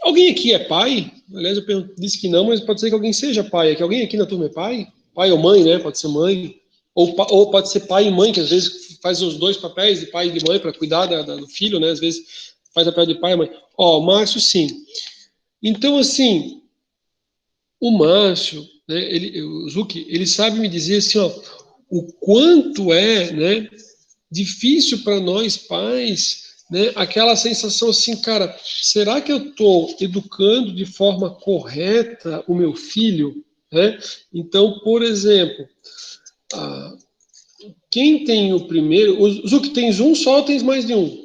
Alguém aqui é pai? Aliás, disse que não, mas pode ser que alguém seja pai. É que alguém aqui na turma é pai? Pai ou mãe, né? Pode ser mãe. Ou pode ser pai e mãe, que às vezes faz os dois papéis, de pai e de mãe, para cuidar do filho, né? Às vezes faz a papel de pai e mãe. Ó, Márcio, sim. Então, assim, o Márcio, né, o Zuki, ele sabe me dizer assim, ó, o quanto é, né, difícil para nós pais, né, aquela sensação assim, cara, será que eu estou educando de forma correta o meu filho? Né? Então, por exemplo, quem tem o primeiro, o Zuki, tens um só ou tens mais de um?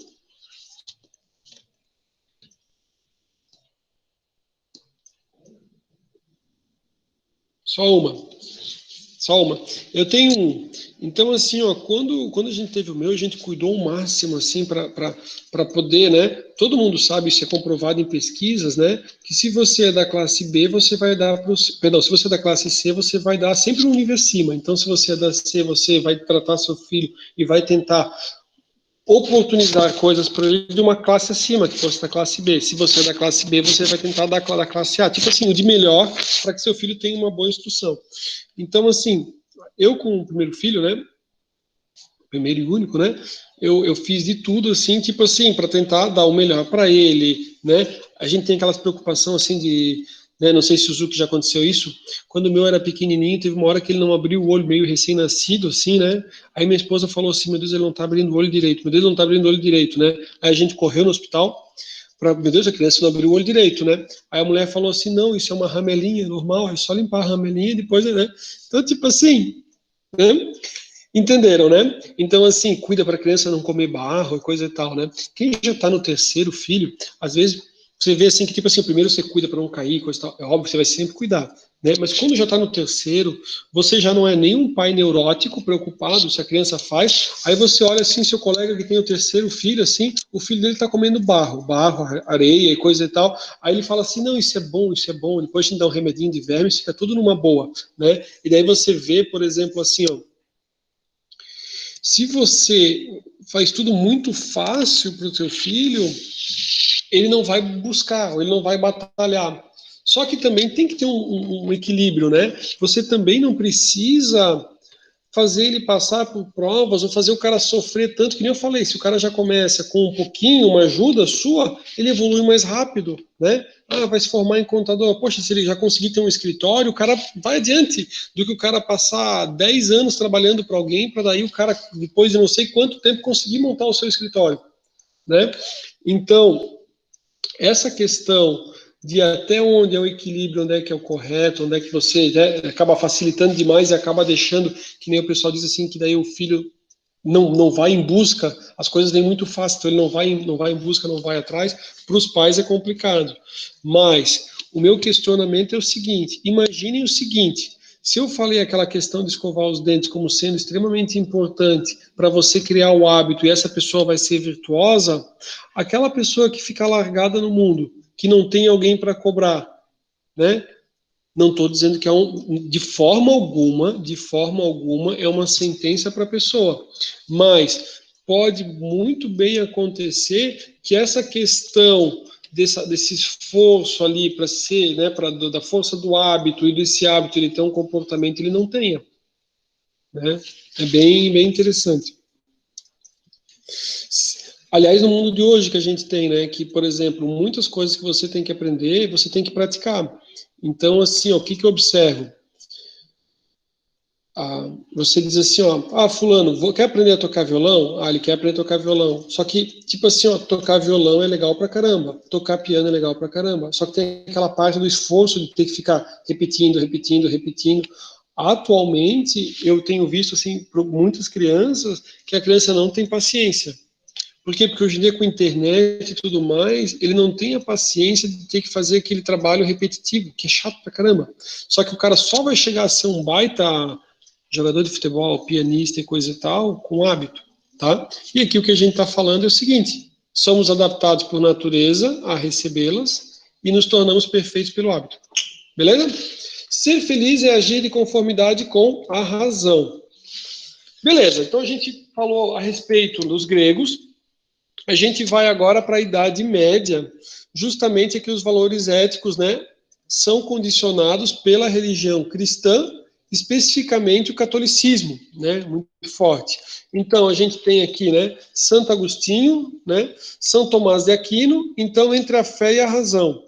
Só uma. Só uma. Eu tenho um. Então, assim, ó, quando a gente teve o meu, a gente cuidou o máximo, assim, para poder, né? Todo mundo sabe, isso é comprovado em pesquisas, né? Que se você é da classe B, você vai dar para perdão, se você é da classe C, você vai dar sempre um nível acima. Então, se você é da C, você vai tratar seu filho e vai tentar oportunizar coisas para ele de uma classe acima, que fosse da classe B. Se você é da classe B, você vai tentar dar da classe A. Tipo assim, o de melhor para que seu filho tenha uma boa instrução. Então, assim, eu com o primeiro filho, né, primeiro e único, né, eu fiz de tudo, assim, tipo assim, para tentar dar o melhor para ele, né. A gente tem aquelas preocupações, assim, de, né, não sei se o Zuki já aconteceu isso, quando o meu era pequenininho, teve uma hora que ele não abriu o olho, meio recém-nascido, assim, né, aí minha esposa falou assim, meu Deus, ele não tá abrindo o olho direito, meu Deus, ele não tá abrindo o olho direito, né, aí a gente correu no hospital, meu Deus, a criança não abriu o olho direito, né? Aí a mulher falou assim, não, isso é uma ramelinha normal, é só limpar a ramelinha e depois, né? Então, tipo assim, né? Entenderam, né? Então, assim, cuida para a criança não comer barro e coisa e tal, né? Quem já está no terceiro filho, às vezes você vê assim que, tipo assim, o primeiro você cuida para não cair, coisa e tal. É óbvio, você vai sempre cuidar, né? Mas quando já está no terceiro, você já não é nem um pai neurótico, preocupado se a criança faz. Aí você olha assim, seu colega que tem o terceiro filho, assim, o filho dele está comendo barro, areia e coisa e tal. Aí ele fala assim, não, isso é bom, depois a gente dá um remedinho de vermes, fica tudo numa boa, né? E daí você vê, por exemplo, assim, ó, se você faz tudo muito fácil para o seu filho, ele não vai buscar, ele não vai batalhar. Só que também tem que ter um equilíbrio, né? Você também não precisa fazer ele passar por provas ou fazer o cara sofrer tanto, que nem eu falei, se o cara já começa com um pouquinho, uma ajuda sua, ele evolui mais rápido, né? Ah, vai se formar em contador. Poxa, se ele já conseguir ter um escritório, o cara vai adiante do que o cara passar 10 anos trabalhando para alguém, para daí o cara, depois de não sei quanto tempo, conseguir montar o seu escritório, né? Então, essa questão de até onde é o equilíbrio, onde é que é o correto, onde é que você, né, acaba facilitando demais e acaba deixando, que nem o pessoal diz assim, que daí o filho não vai em busca, as coisas vêm muito fácil, então ele não vai em busca, não vai atrás, para os pais é complicado. Mas o meu questionamento é o seguinte, imaginem o seguinte, se eu falei aquela questão de escovar os dentes como sendo extremamente importante para você criar o hábito e essa pessoa vai ser virtuosa, aquela pessoa que fica largada no mundo, que não tem alguém para cobrar, né? Não estou dizendo que é de forma alguma é uma sentença para a pessoa, mas pode muito bem acontecer que essa questão desse esforço ali para ser, né, da força do hábito e desse hábito ele ter um comportamento ele não tenha, né? É bem interessante. Aliás, no mundo de hoje que a gente tem, né, que, por exemplo, muitas coisas que você tem que aprender, você tem que praticar. Então, assim, ó, o que eu observo? Você diz assim, ó, fulano, quer aprender a tocar violão? Ele quer aprender a tocar violão. Só que, tipo assim, ó, tocar violão é legal pra caramba, tocar piano é legal pra caramba. Só que tem aquela parte do esforço de ter que ficar repetindo. Atualmente, eu tenho visto, assim, por muitas crianças, que a criança não tem paciência. Por quê? Porque hoje em dia, com internet e tudo mais, ele não tem a paciência de ter que fazer aquele trabalho repetitivo, que é chato pra caramba. Só que o cara só vai chegar a ser um baita jogador de futebol, pianista e coisa e tal, com hábito, tá? E aqui o que a gente está falando é o seguinte: somos adaptados por natureza a recebê-las e nos tornamos perfeitos pelo hábito. Beleza? Ser feliz é agir de conformidade com a razão. Beleza, então a gente falou a respeito dos gregos. A gente vai agora para a Idade Média, justamente aqui os valores éticos, né, são condicionados pela religião cristã, especificamente o catolicismo, né, muito forte. Então, a gente tem aqui, né, Santo Agostinho, né, São Tomás de Aquino, então, entre a fé e a razão.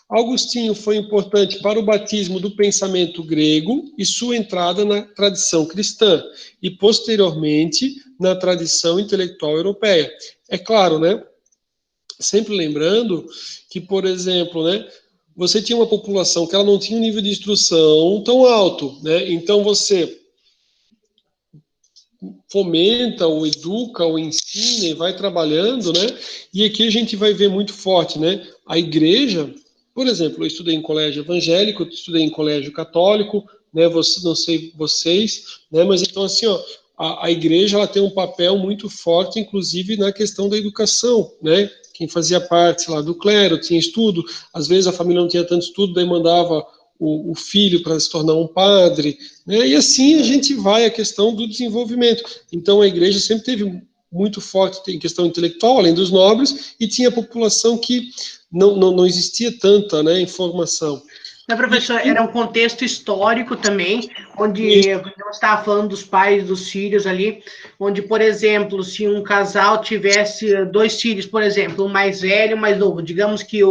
Agostinho foi importante para o batismo do pensamento grego e sua entrada na tradição cristã, e, posteriormente, na tradição intelectual europeia. É claro, né, sempre lembrando que, por exemplo, né, você tinha uma população que ela não tinha um nível de instrução tão alto, né? Então você fomenta, ou educa, ou ensina e vai trabalhando, né? E aqui a gente vai ver muito forte, né? A igreja, por exemplo, eu estudei em colégio evangélico, eu estudei em colégio católico, né? Não sei vocês, né? Mas então assim, ó, a igreja ela tem um papel muito forte, inclusive na questão da educação, né? Quem fazia parte lá do clero tinha estudo, às vezes a família não tinha tanto estudo, daí mandava o filho para se tornar um padre, né? E assim a gente vai à questão do desenvolvimento. Então a igreja sempre teve muito forte em questão intelectual, além dos nobres, e tinha população que não existia tanta, né, informação. Né, professor, era um contexto histórico também, onde você estava falando dos pais, dos filhos ali, onde, por exemplo, se um casal tivesse 2 filhos, por exemplo, um mais velho e um mais novo, digamos que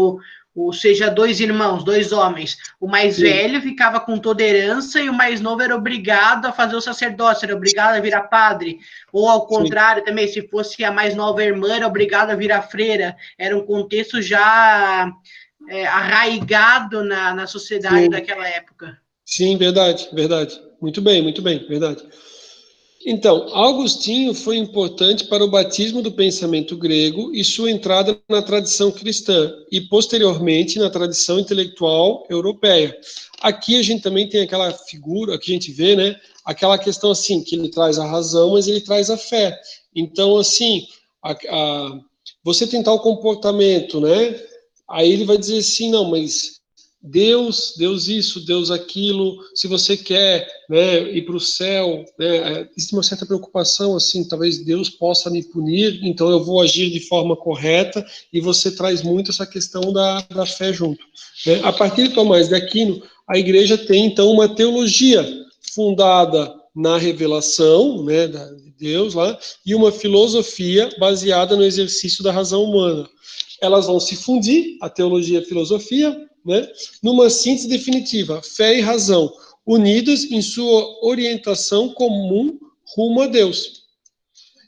seja 2 irmãos, 2 homens, o mais velho ficava com toda a herança e o mais novo era obrigado a fazer o sacerdócio, era obrigado a virar padre, ou ao contrário também, se fosse a mais nova irmã, era obrigado a virar freira, era um contexto já arraigado na sociedade daquela época. Sim, verdade, verdade. Muito bem, verdade. Então, Agostinho foi importante para o batismo do pensamento grego e sua entrada na tradição cristã e, posteriormente, na tradição intelectual europeia. Aqui a gente também tem aquela figura que a gente vê, né? Aquela questão assim, que ele traz a razão, mas ele traz a fé. Então, assim, você tentar o comportamento, né? Aí ele vai dizer assim, não, mas Deus isso, Deus aquilo, se você quer, né, ir para o céu, né, existe uma certa preocupação, assim, talvez Deus possa me punir, então eu vou agir de forma correta, e você traz muito essa questão da fé junto. Né? A partir de Tomás de Aquino, a igreja tem, então, uma teologia fundada na revelação, né, de Deus lá, e uma filosofia baseada no exercício da razão humana. Elas vão se fundir, a teologia e a filosofia, né, numa síntese definitiva, fé e razão, unidas em sua orientação comum rumo a Deus.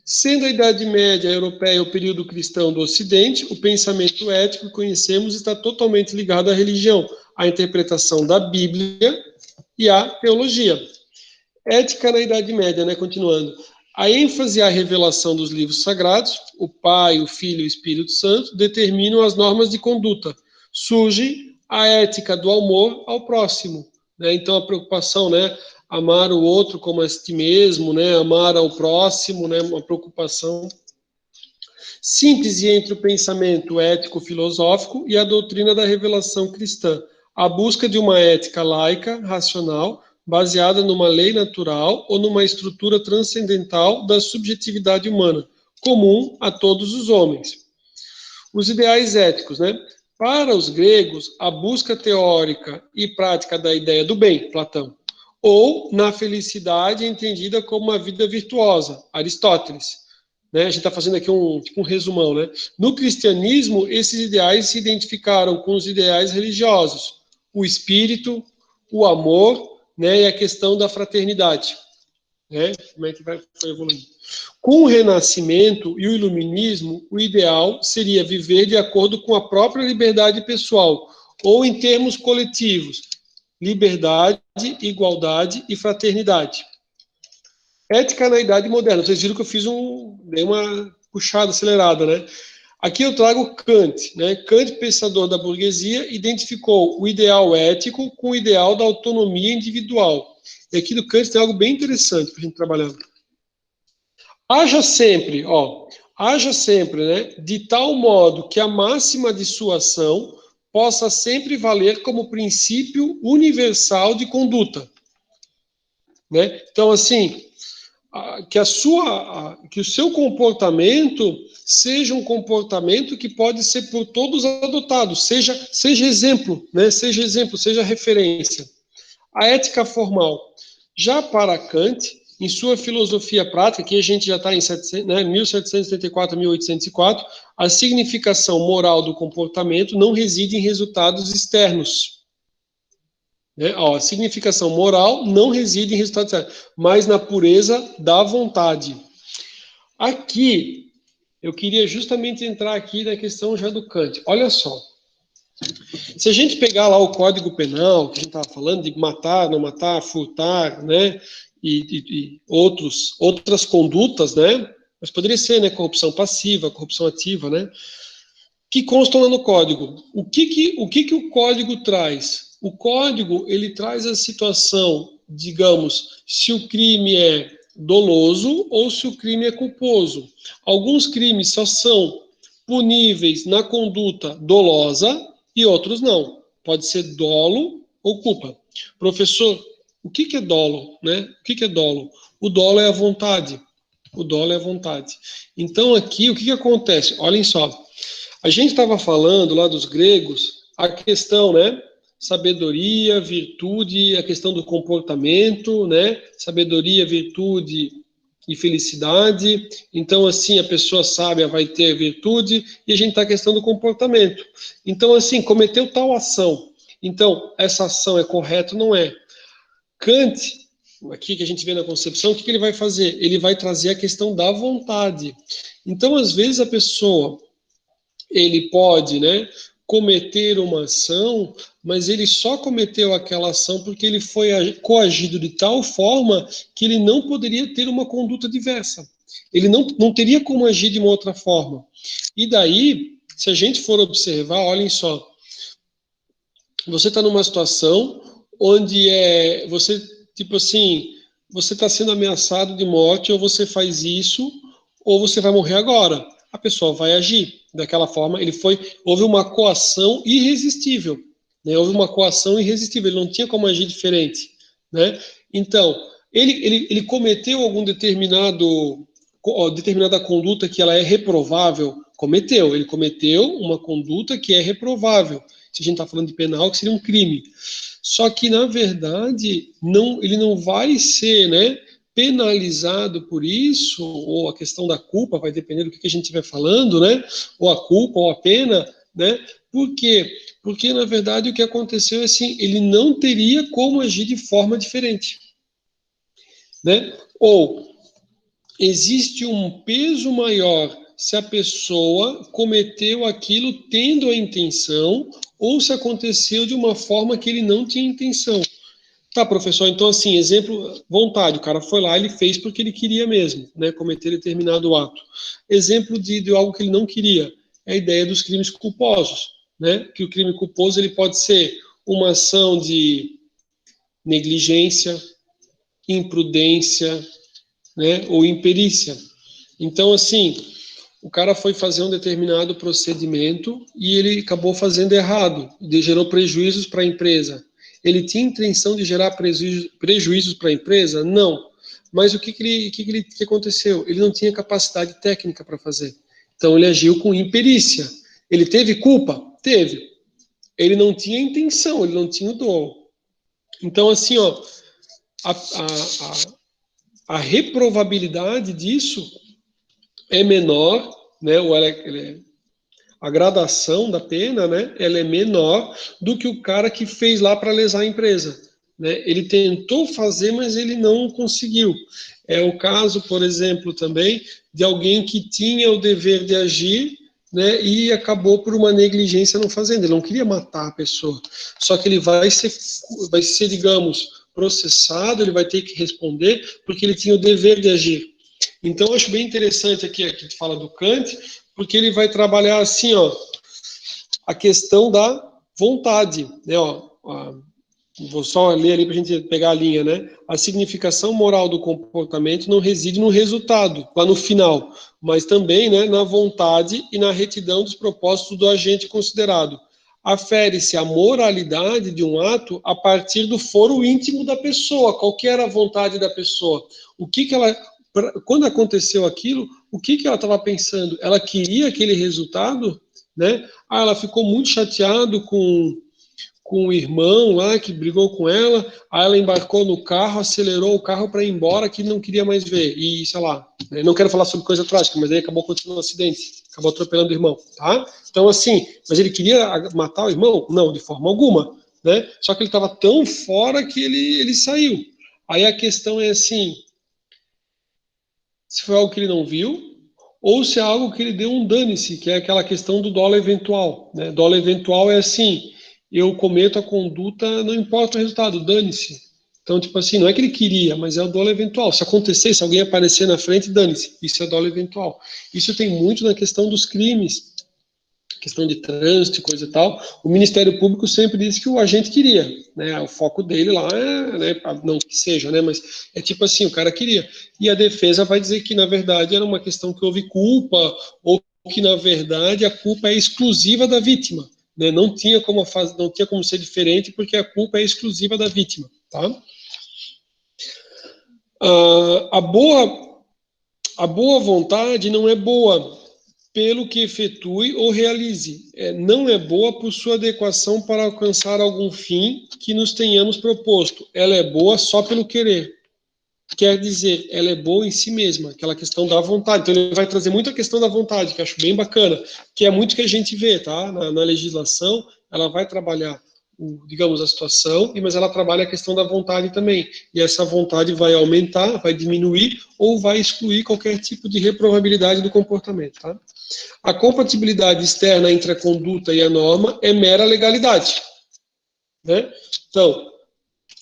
Sendo a Idade Média europeia o período cristão do Ocidente, o pensamento ético que conhecemos está totalmente ligado à religião, à interpretação da Bíblia e à teologia. Ética na Idade Média, né, continuando. A ênfase à revelação dos livros sagrados, o Pai, o Filho e o Espírito Santo, determinam as normas de conduta. Surge a ética do amor ao próximo, né? Então a preocupação, né, amar o outro como a ti mesmo, né, amar ao próximo, né, uma preocupação. Síntese entre o pensamento ético-filosófico e a doutrina da revelação cristã. A busca de uma ética laica, racional, baseada numa lei natural ou numa estrutura transcendental da subjetividade humana, comum a todos os homens. Os ideais éticos, né? Para os gregos, a busca teórica e prática da ideia do bem, Platão, ou na felicidade entendida como uma vida virtuosa, Aristóteles. Né? A gente está fazendo aqui um resumão. Né? No cristianismo, esses ideais se identificaram com os ideais religiosos, o espírito, o amor, né, e a questão da fraternidade. Né? Como é que foi evoluindo? Com o Renascimento e o Iluminismo, o ideal seria viver de acordo com a própria liberdade pessoal, ou em termos coletivos, liberdade, igualdade e fraternidade. Ética na Idade Moderna. Vocês viram que eu dei uma puxada, acelerada, né? Aqui eu trago Kant, né? Kant, pensador da burguesia, identificou o ideal ético com o ideal da autonomia individual. E aqui do Kant tem algo bem interessante para a gente trabalhar. Haja sempre, né, de tal modo que a máxima de sua ação possa sempre valer como princípio universal de conduta, né? Então, assim, que o seu comportamento seja um comportamento que pode ser por todos adotado, seja exemplo, né? Seja referência. A ética formal. Já para Kant, em sua filosofia prática, que a gente já está em 1774 a 1804, a significação moral do comportamento não reside em resultados externos. Né? A significação moral não reside em resultados externos, mas na pureza da vontade. Aqui, eu queria justamente entrar aqui na questão já do Kant. Olha só. Se a gente pegar lá o Código Penal, que a gente estava falando de matar, não matar, furtar, né, e outras condutas, né, mas poderia ser, né, corrupção passiva, corrupção ativa, né, que constam lá no Código. O que o Código traz? O Código, ele traz a situação, digamos, se o crime é doloso ou se o crime é culposo. Alguns crimes só são puníveis na conduta dolosa, e outros não. Pode ser dolo ou culpa. Professor, o que é dolo, né? O que é dolo? O dolo é a vontade. O dolo é a vontade. Então aqui, o que acontece? Olhem só. A gente estava falando lá dos gregos, a questão, né? Sabedoria, virtude, a questão do comportamento, né? Sabedoria, virtude e felicidade. Então, assim, a pessoa sábia vai ter virtude, e a gente está na questão do comportamento. Então, assim, cometeu tal ação. Então, essa ação é correta ou não é? Kant, aqui que a gente vê na concepção, o que ele vai fazer? Ele vai trazer a questão da vontade. Então, às vezes, a pessoa, ele pode, né, cometer uma ação, mas ele só cometeu aquela ação porque ele foi coagido de tal forma que ele não poderia ter uma conduta diversa. Ele não teria como agir de uma outra forma. E daí, se a gente for observar, olhem só, você está numa situação onde você, tipo assim, você está sendo ameaçado de morte, ou você faz isso, ou você vai morrer agora. A pessoa vai agir daquela forma. Houve uma coação irresistível, né? Houve uma coação irresistível. Ele não tinha como agir diferente, né? Então, ele cometeu algum determinada conduta que ela é reprovável. Ele cometeu uma conduta que é reprovável. Se a gente está falando de penal, que seria um crime. Só que, na verdade, ele não vai ser, né, penalizado por isso, ou a questão da culpa, vai depender do que a gente estiver falando, né? Ou a culpa, ou a pena, né? Por quê? Porque, na verdade, o que aconteceu é assim, ele não teria como agir de forma diferente, né? Ou existe um peso maior se a pessoa cometeu aquilo tendo a intenção, ou se aconteceu de uma forma que ele não tinha intenção. Tá, professor, então assim, exemplo, vontade, o cara foi lá, ele fez porque ele queria mesmo, né, cometer determinado ato. Exemplo de algo que ele não queria, é a ideia dos crimes culposos, né, que o crime culposo ele pode ser uma ação de negligência, imprudência, né, ou imperícia. Então, assim, o cara foi fazer um determinado procedimento e ele acabou fazendo errado, gerou prejuízos para a empresa. Ele tinha intenção de gerar prejuízos para a empresa? Não. Mas o que aconteceu? Ele não tinha capacidade técnica para fazer. Então, ele agiu com imperícia. Ele teve culpa? Teve. Ele não tinha intenção, ele não tinha o dolo. Então, assim, ó, a reprovabilidade disso é menor, né? A gradação da pena, né, ela é menor do que o cara que fez lá para lesar a empresa, né? Ele tentou fazer, mas ele não conseguiu. É o caso, por exemplo, também de alguém que tinha o dever de agir, né, e acabou por uma negligência não fazendo. Ele não queria matar a pessoa, só que ele vai ser, digamos, processado, ele vai ter que responder porque ele tinha o dever de agir. Então, eu acho bem interessante aqui tu fala do Kant, porque ele vai trabalhar assim, ó, a questão da vontade, né, ó, vou só ler ali para a gente pegar a linha, né? A significação moral do comportamento não reside no resultado, lá no final, mas também, né, na vontade e na retidão dos propósitos do agente considerado. Afere-se a moralidade de um ato a partir do foro íntimo da pessoa, qual que era a vontade da pessoa. O que que ela, quando aconteceu aquilo, o que que ela estava pensando? Ela queria aquele resultado, né? Ela ficou muito chateada com o irmão lá que brigou com ela, aí ela embarcou no carro, acelerou o carro para ir embora, que não queria mais ver, e sei lá, né, não quero falar sobre coisa trágica, mas aí acabou acontecendo um acidente, acabou atropelando o irmão, tá? Então assim, mas ele queria matar o irmão? Não, de forma alguma, né? Só que ele estava tão fora que ele saiu. Aí a questão é assim, se foi algo que ele não viu, ou se é algo que ele deu um dane-se, que é aquela questão do dolo eventual, né? Dolo eventual é assim, eu cometo a conduta, não importa o resultado, dane-se. Então, tipo assim, não é que ele queria, mas é o dolo eventual. Se acontecer, se alguém aparecer na frente, dane-se. Isso é dolo eventual. Isso tem muito na questão dos crimes, questão de trânsito, coisa e tal. O Ministério Público sempre disse que o agente queria, né? O foco dele lá é, né, não que seja, né? Mas é tipo assim, o cara queria. E a defesa vai dizer que, na verdade, era uma questão que houve culpa, ou que, na verdade, a culpa é exclusiva da vítima. Né? Não tinha como ser diferente, porque a culpa é exclusiva da vítima. Tá? A boa vontade não é boa pelo que efetue ou realize. Não é boa por sua adequação para alcançar algum fim que nos tenhamos proposto. Ela é boa só pelo querer. Quer dizer, ela é boa em si mesma, aquela questão da vontade. Então, ele vai trazer muito a questão da vontade, que eu acho bem bacana, que é muito que a gente vê, tá? Na legislação, ela vai trabalhar, digamos, a situação, mas ela trabalha a questão da vontade também. E essa vontade vai aumentar, vai diminuir ou vai excluir qualquer tipo de reprovabilidade do comportamento, tá? A compatibilidade externa entre a conduta e a norma é mera legalidade, né? Então,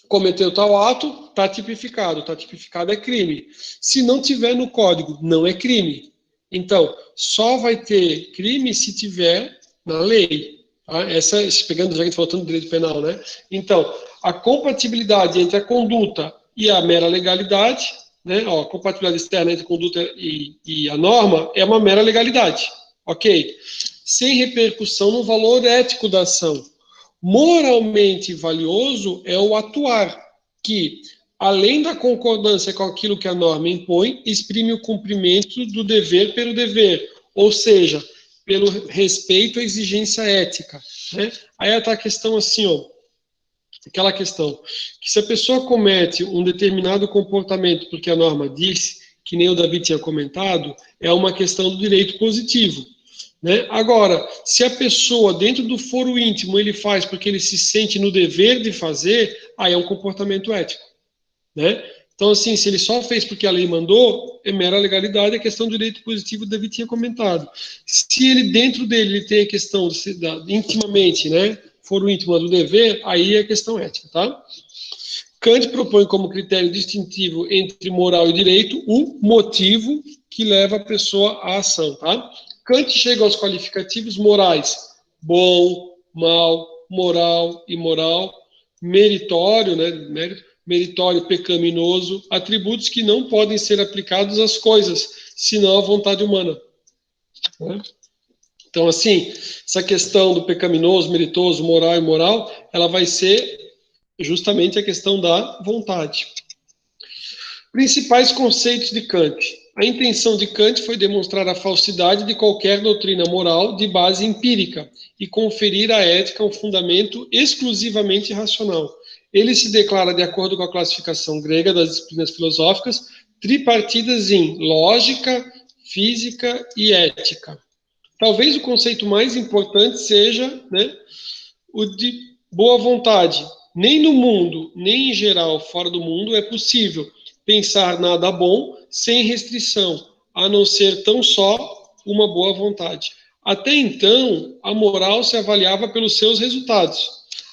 cometeu tal ato, está tipificado. Está tipificado é crime. Se não tiver no código, não é crime. Então, só vai ter crime se tiver na lei. Tá? Essa, pegando, já que a gente falou tanto do direito penal, né? Então, a compatibilidade entre a conduta e a mera legalidade, né? Ó, a compatibilidade externa entre a conduta e a norma é uma mera legalidade. Ok? Sem repercussão no valor ético da ação. Moralmente valioso é o atuar, que, além da concordância com aquilo que a norma impõe, exprime o cumprimento do dever pelo dever, ou seja, pelo respeito à exigência ética. Né? Aí está a questão assim, ó, aquela questão, que se a pessoa comete um determinado comportamento porque a norma diz, que nem o Davi tinha comentado, é uma questão do direito positivo. Né? Agora, se a pessoa, dentro do foro íntimo, ele faz porque ele se sente no dever de fazer, aí é um comportamento ético. Né? Então, assim, se ele só fez porque a lei mandou, é mera legalidade, é questão do direito positivo, o Davi tinha comentado. Se ele, dentro dele, ele tem a questão intimamente, né, foro íntimo do dever, aí é questão ética. Tá? Kant propõe como critério distintivo entre moral e direito o motivo que leva a pessoa à ação. Tá? Kant chega aos qualificativos morais: bom, mal, moral, imoral, meritório, né, meritório, pecaminoso, atributos que não podem ser aplicados às coisas, senão à vontade humana. Né? Então, assim, essa questão do pecaminoso, meritoso, moral e imoral, ela vai ser justamente a questão da vontade. Principais conceitos de Kant. A intenção de Kant foi demonstrar a falsidade de qualquer doutrina moral de base empírica e conferir à ética um fundamento exclusivamente racional. Ele se declara, de acordo com a classificação grega das disciplinas filosóficas, tripartidas em lógica, física e ética. Talvez o conceito mais importante seja, né, o de boa vontade. Nem no mundo, nem em geral fora do mundo é possível pensar nada bom sem restrição, a não ser tão só uma boa vontade. Até então, a moral se avaliava pelos seus resultados.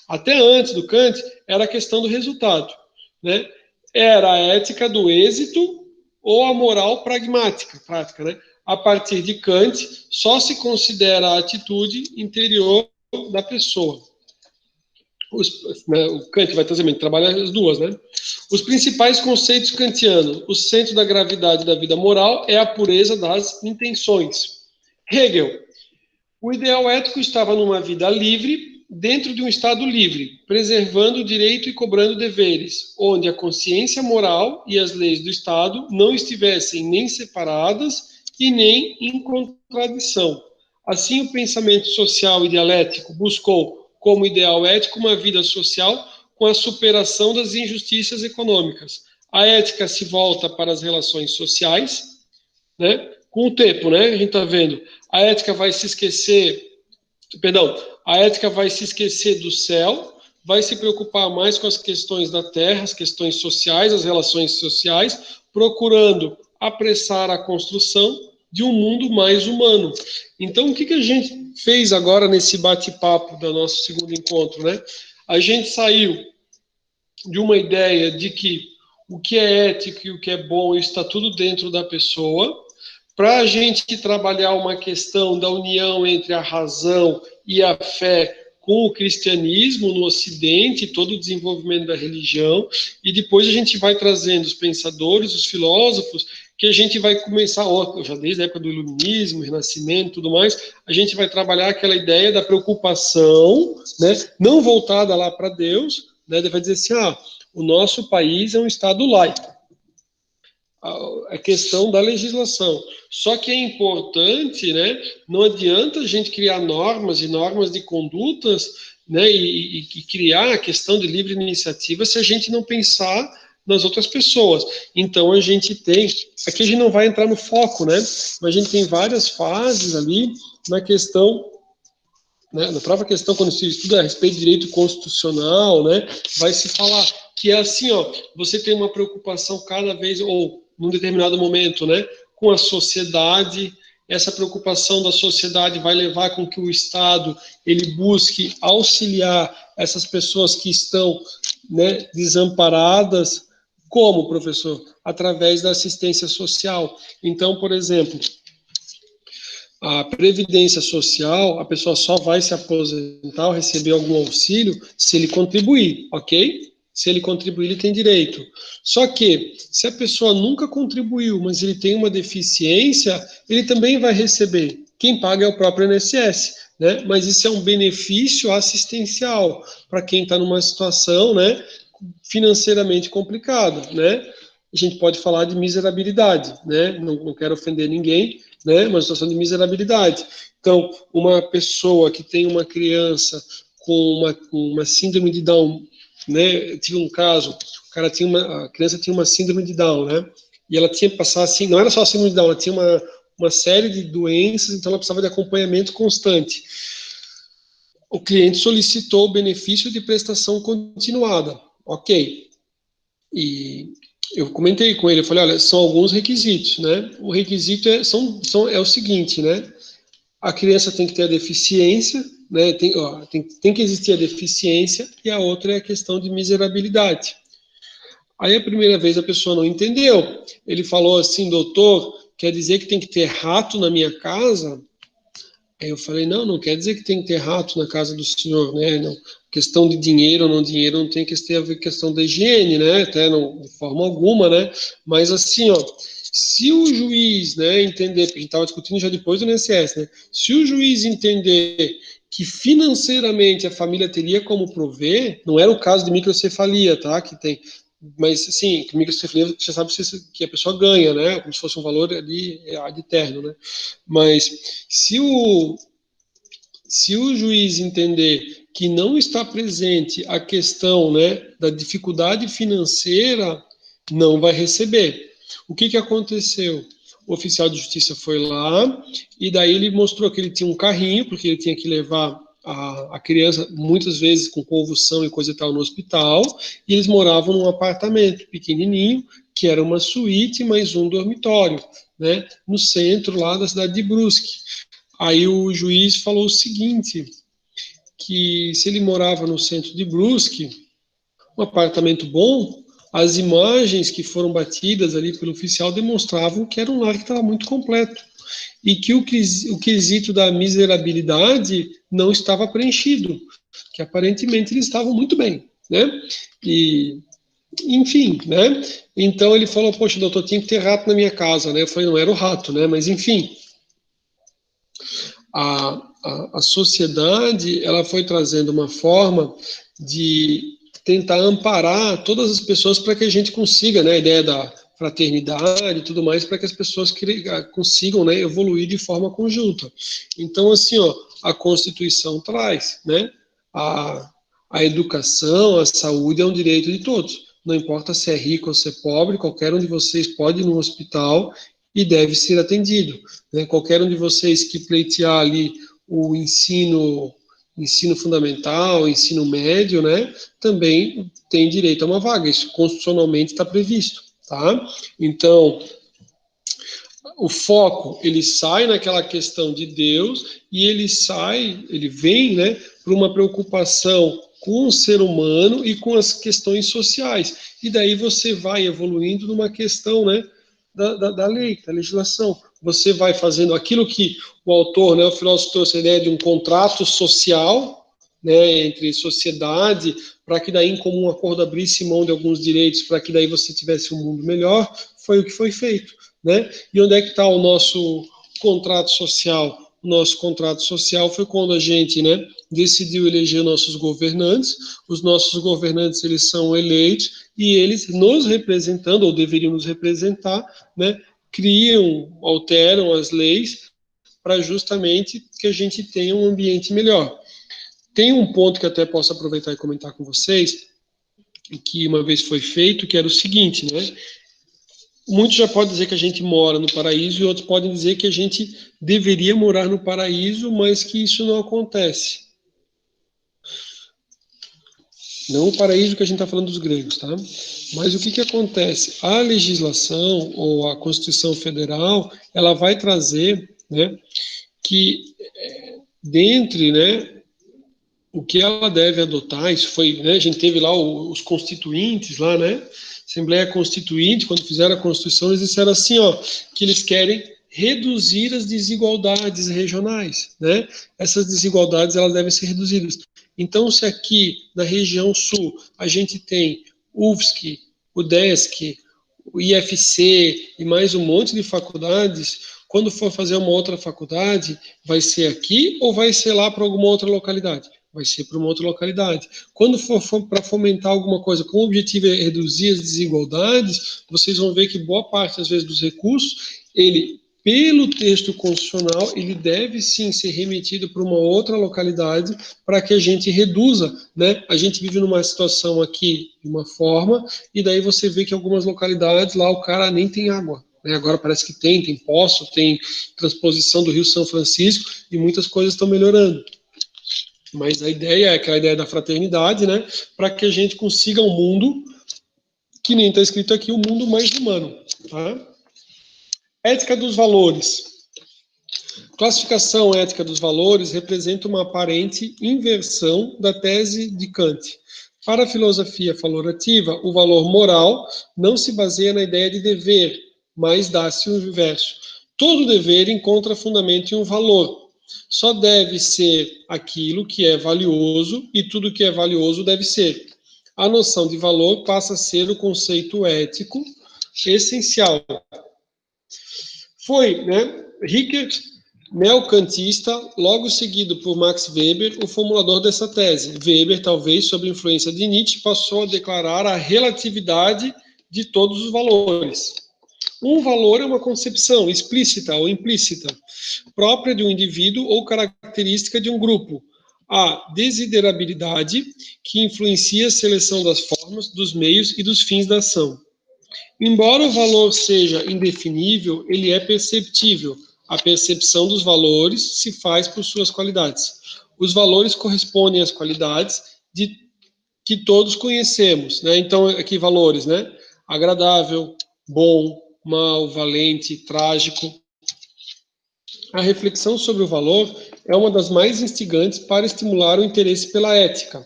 Até antes do Kant, era a questão do resultado. Né? Era a ética do êxito ou a moral pragmática, prática, né? A partir de Kant, só se considera a atitude interior da pessoa. O Kant vai trazer, trabalha as duas, né? Os principais conceitos kantianos. O centro da gravidade da vida moral é a pureza das intenções. Hegel. O ideal ético estava numa vida livre, dentro de um Estado livre, preservando o direito e cobrando deveres, onde a consciência moral e as leis do Estado não estivessem nem separadas e nem em contradição. Assim, o pensamento social e dialético buscou, como ideal ético, uma vida social com a superação das injustiças econômicas. A ética se volta para as relações sociais, né? Com o tempo, né? A gente está vendo. A ética vai se esquecer do céu, vai se preocupar mais com as questões da terra, as questões sociais, as relações sociais, procurando apressar a construção de um mundo mais humano. Então, o que a gente fez agora nesse bate-papo do nosso segundo encontro, né? A gente saiu de uma ideia de que o que é ético e o que é bom está tudo dentro da pessoa, para a gente trabalhar uma questão da união entre a razão e a fé com o cristianismo no Ocidente, todo o desenvolvimento da religião, e depois a gente vai trazendo os pensadores, os filósofos, que a gente vai começar, já desde a época do Iluminismo, Renascimento e tudo mais, a gente vai trabalhar aquela ideia da preocupação, né, não voltada lá para Deus, né, vai dizer assim, o nosso país é um Estado laico. A questão da legislação. Só que é importante, né, não adianta a gente criar normas e normas de condutas, né, e criar a questão de livre iniciativa se a gente não pensar nas outras pessoas. Então, a gente tem... Aqui a gente não vai entrar no foco, né, mas a gente tem várias fases ali na questão... Né, na própria questão, quando se estuda a respeito de direito constitucional, né, vai se falar que é assim, você tem uma preocupação cada vez, ou num determinado momento, né, com a sociedade. Essa preocupação da sociedade vai levar com que o Estado ele busque auxiliar essas pessoas que estão, né, desamparadas. Como, professor? Através da assistência social. Então, por exemplo, a previdência social, a pessoa só vai se aposentar ou receber algum auxílio se ele contribuir, ok? Se ele contribuir, ele tem direito. Só que, se a pessoa nunca contribuiu, mas ele tem uma deficiência, ele também vai receber. Quem paga é o próprio INSS, né? Mas isso é um benefício assistencial para quem está numa situação, né, financeiramente complicada, né? A gente pode falar de miserabilidade, né? Não quero ofender ninguém, né? Uma situação de miserabilidade. Então, uma pessoa que tem uma criança com uma síndrome de Down, né? Eu tive um caso, a criança tinha uma síndrome de Down, né? E ela tinha que passar assim, não era só a síndrome de Down, ela tinha uma série de doenças, então ela precisava de acompanhamento constante. O cliente solicitou o benefício de prestação continuada, ok? E eu comentei com ele, eu falei, olha, são alguns requisitos, né? O requisito é o seguinte, né? A criança tem que ter a deficiência, né? Tem que existir a deficiência, e a outra é a questão de miserabilidade. Aí a primeira vez a pessoa não entendeu. Ele falou assim, doutor, quer dizer que tem que ter rato na minha casa? Aí eu falei, não quer dizer que tem que ter rato na casa do senhor, né? Não. Questão de dinheiro ou não dinheiro não tem que ter a ver com questão da higiene, né? Até não, de forma alguma, né? Mas assim, se o juiz, né, entender, porque a gente estava discutindo já depois do INSS, né? Se o juiz entender que financeiramente a família teria como prover, não era o caso de microcefalia, tá? Que tem, mas assim, que microcefalia você sabe que a pessoa ganha, né? Como se fosse um valor ali ad eterno, né? Mas se o juiz entender que não está presente a questão, né, da dificuldade financeira, não vai receber. O que aconteceu? O oficial de justiça foi lá, e daí ele mostrou que ele tinha um carrinho, porque ele tinha que levar a criança, muitas vezes com convulsão e coisa e tal, no hospital, e eles moravam num apartamento pequenininho, que era uma suíte mais um dormitório, né, no centro lá da cidade de Brusque. Aí o juiz falou o seguinte, que se ele morava no centro de Brusque, um apartamento bom, as imagens que foram batidas ali pelo oficial demonstravam que era um lar que estava muito completo e que o quesito da miserabilidade não estava preenchido, que aparentemente eles estavam muito bem, né? E, enfim, né? Então ele falou, poxa, doutor, tinha que ter rato na minha casa, né? Eu falei, não era o rato, né? Mas enfim, a sociedade, ela foi trazendo uma forma de tentar amparar todas as pessoas para que a gente consiga, né, a ideia da fraternidade e tudo mais, para que as pessoas consigam, né, evoluir de forma conjunta. Então, assim, ó, a Constituição traz, né, a educação, a saúde é um direito de todos. Não importa se é rico ou se é pobre, qualquer um de vocês pode ir no hospital e deve ser atendido, né? Qualquer um de vocês que pleitear ali o ensino fundamental, ensino médio, né, também tem direito a uma vaga. Isso constitucionalmente está previsto, tá? Então, o foco, ele sai naquela questão de Deus e ele vem, né, para uma preocupação com o ser humano e com as questões sociais. E daí você vai evoluindo numa questão, né, da lei, da legislação. Você vai fazendo aquilo que o autor, né, o filósofo trouxe a ideia de um contrato social, né, entre sociedade, para que daí em comum acordo abrisse mão de alguns direitos, para que daí você tivesse um mundo melhor, foi o que foi feito, né? E onde é que está o nosso contrato social? O nosso contrato social foi quando a gente, né, decidiu eleger nossos governantes. Os nossos governantes, eles são eleitos e eles nos representando, ou deveriam nos representar, né, alteram as leis para justamente que a gente tenha um ambiente melhor. Tem um ponto que até posso aproveitar e comentar com vocês, que uma vez foi feito, que era o seguinte, né? Muitos já podem dizer que a gente mora no paraíso e outros podem dizer que a gente deveria morar no paraíso, mas que isso não acontece. Não o paraíso que a gente está falando dos gregos, tá? Mas o que acontece? A legislação ou a Constituição Federal, ela vai trazer, né, que dentre, né, o que ela deve adotar, isso foi, né, a gente teve lá os constituintes lá, né, Assembleia Constituinte, quando fizeram a Constituição, eles disseram assim, ó, que eles querem reduzir as desigualdades regionais, né? Essas desigualdades, elas devem ser reduzidas. Então, se aqui na região sul a gente tem UFSC, UDESC, o IFC e mais um monte de faculdades, quando for fazer uma outra faculdade, vai ser aqui ou vai ser lá para alguma outra localidade? Vai ser para uma outra localidade. Quando for para fomentar alguma coisa com o objetivo é reduzir as desigualdades, vocês vão ver que boa parte, às vezes, dos recursos, ele, pelo texto constitucional, ele deve sim ser remetido para uma outra localidade para que a gente reduza, né? A gente vive numa situação aqui de uma forma, e daí você vê que algumas localidades lá o cara nem tem água. Agora parece que tem poço, tem transposição do Rio São Francisco, e muitas coisas estão melhorando. Mas a ideia é aquela ideia da fraternidade, né? Para que a gente consiga um mundo, que nem está escrito aqui, um mundo mais humano. Tá? Ética dos valores. Classificação ética dos valores representa uma aparente inversão da tese de Kant. Para a filosofia valorativa, o valor moral não se baseia na ideia de dever, mas dá-se o inverso. Todo dever encontra fundamento em um valor. Só deve ser aquilo que é valioso e tudo que é valioso deve ser. A noção de valor passa a ser o conceito ético essencial. Foi, né, Rickert, neocantista, logo seguido por Max Weber, o formulador dessa tese. Weber, talvez sob influência de Nietzsche, passou a declarar a relatividade de todos os valores. Um valor é uma concepção explícita ou implícita, própria de um indivíduo ou característica de um grupo. A desiderabilidade, que influencia a seleção das formas, dos meios e dos fins da ação. Embora o valor seja indefinível, ele é perceptível. A percepção dos valores se faz por suas qualidades. Os valores correspondem às qualidades que todos conhecemos, né? Então, aqui valores, né? Agradável, bom, mal, valente, trágico. A reflexão sobre o valor é uma das mais instigantes para estimular o interesse pela ética.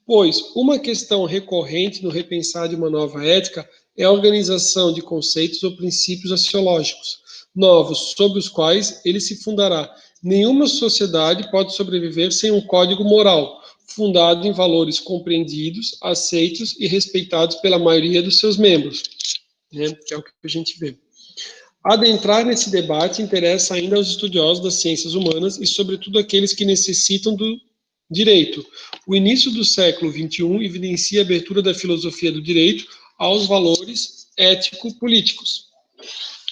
pois uma questão recorrente no repensar de uma nova ética é a organização de conceitos ou princípios axiológicos novos, sobre os quais ele se fundará. Nenhuma sociedade pode sobreviver sem um código moral, fundado em valores compreendidos, aceitos e respeitados pela maioria dos seus membros, né? Que é o que a gente vê. Adentrar nesse debate interessa ainda aos estudiosos das ciências humanas e, sobretudo, aqueles que necessitam do direito. O início do século XXI evidencia a abertura da filosofia do direito aos valores ético-políticos.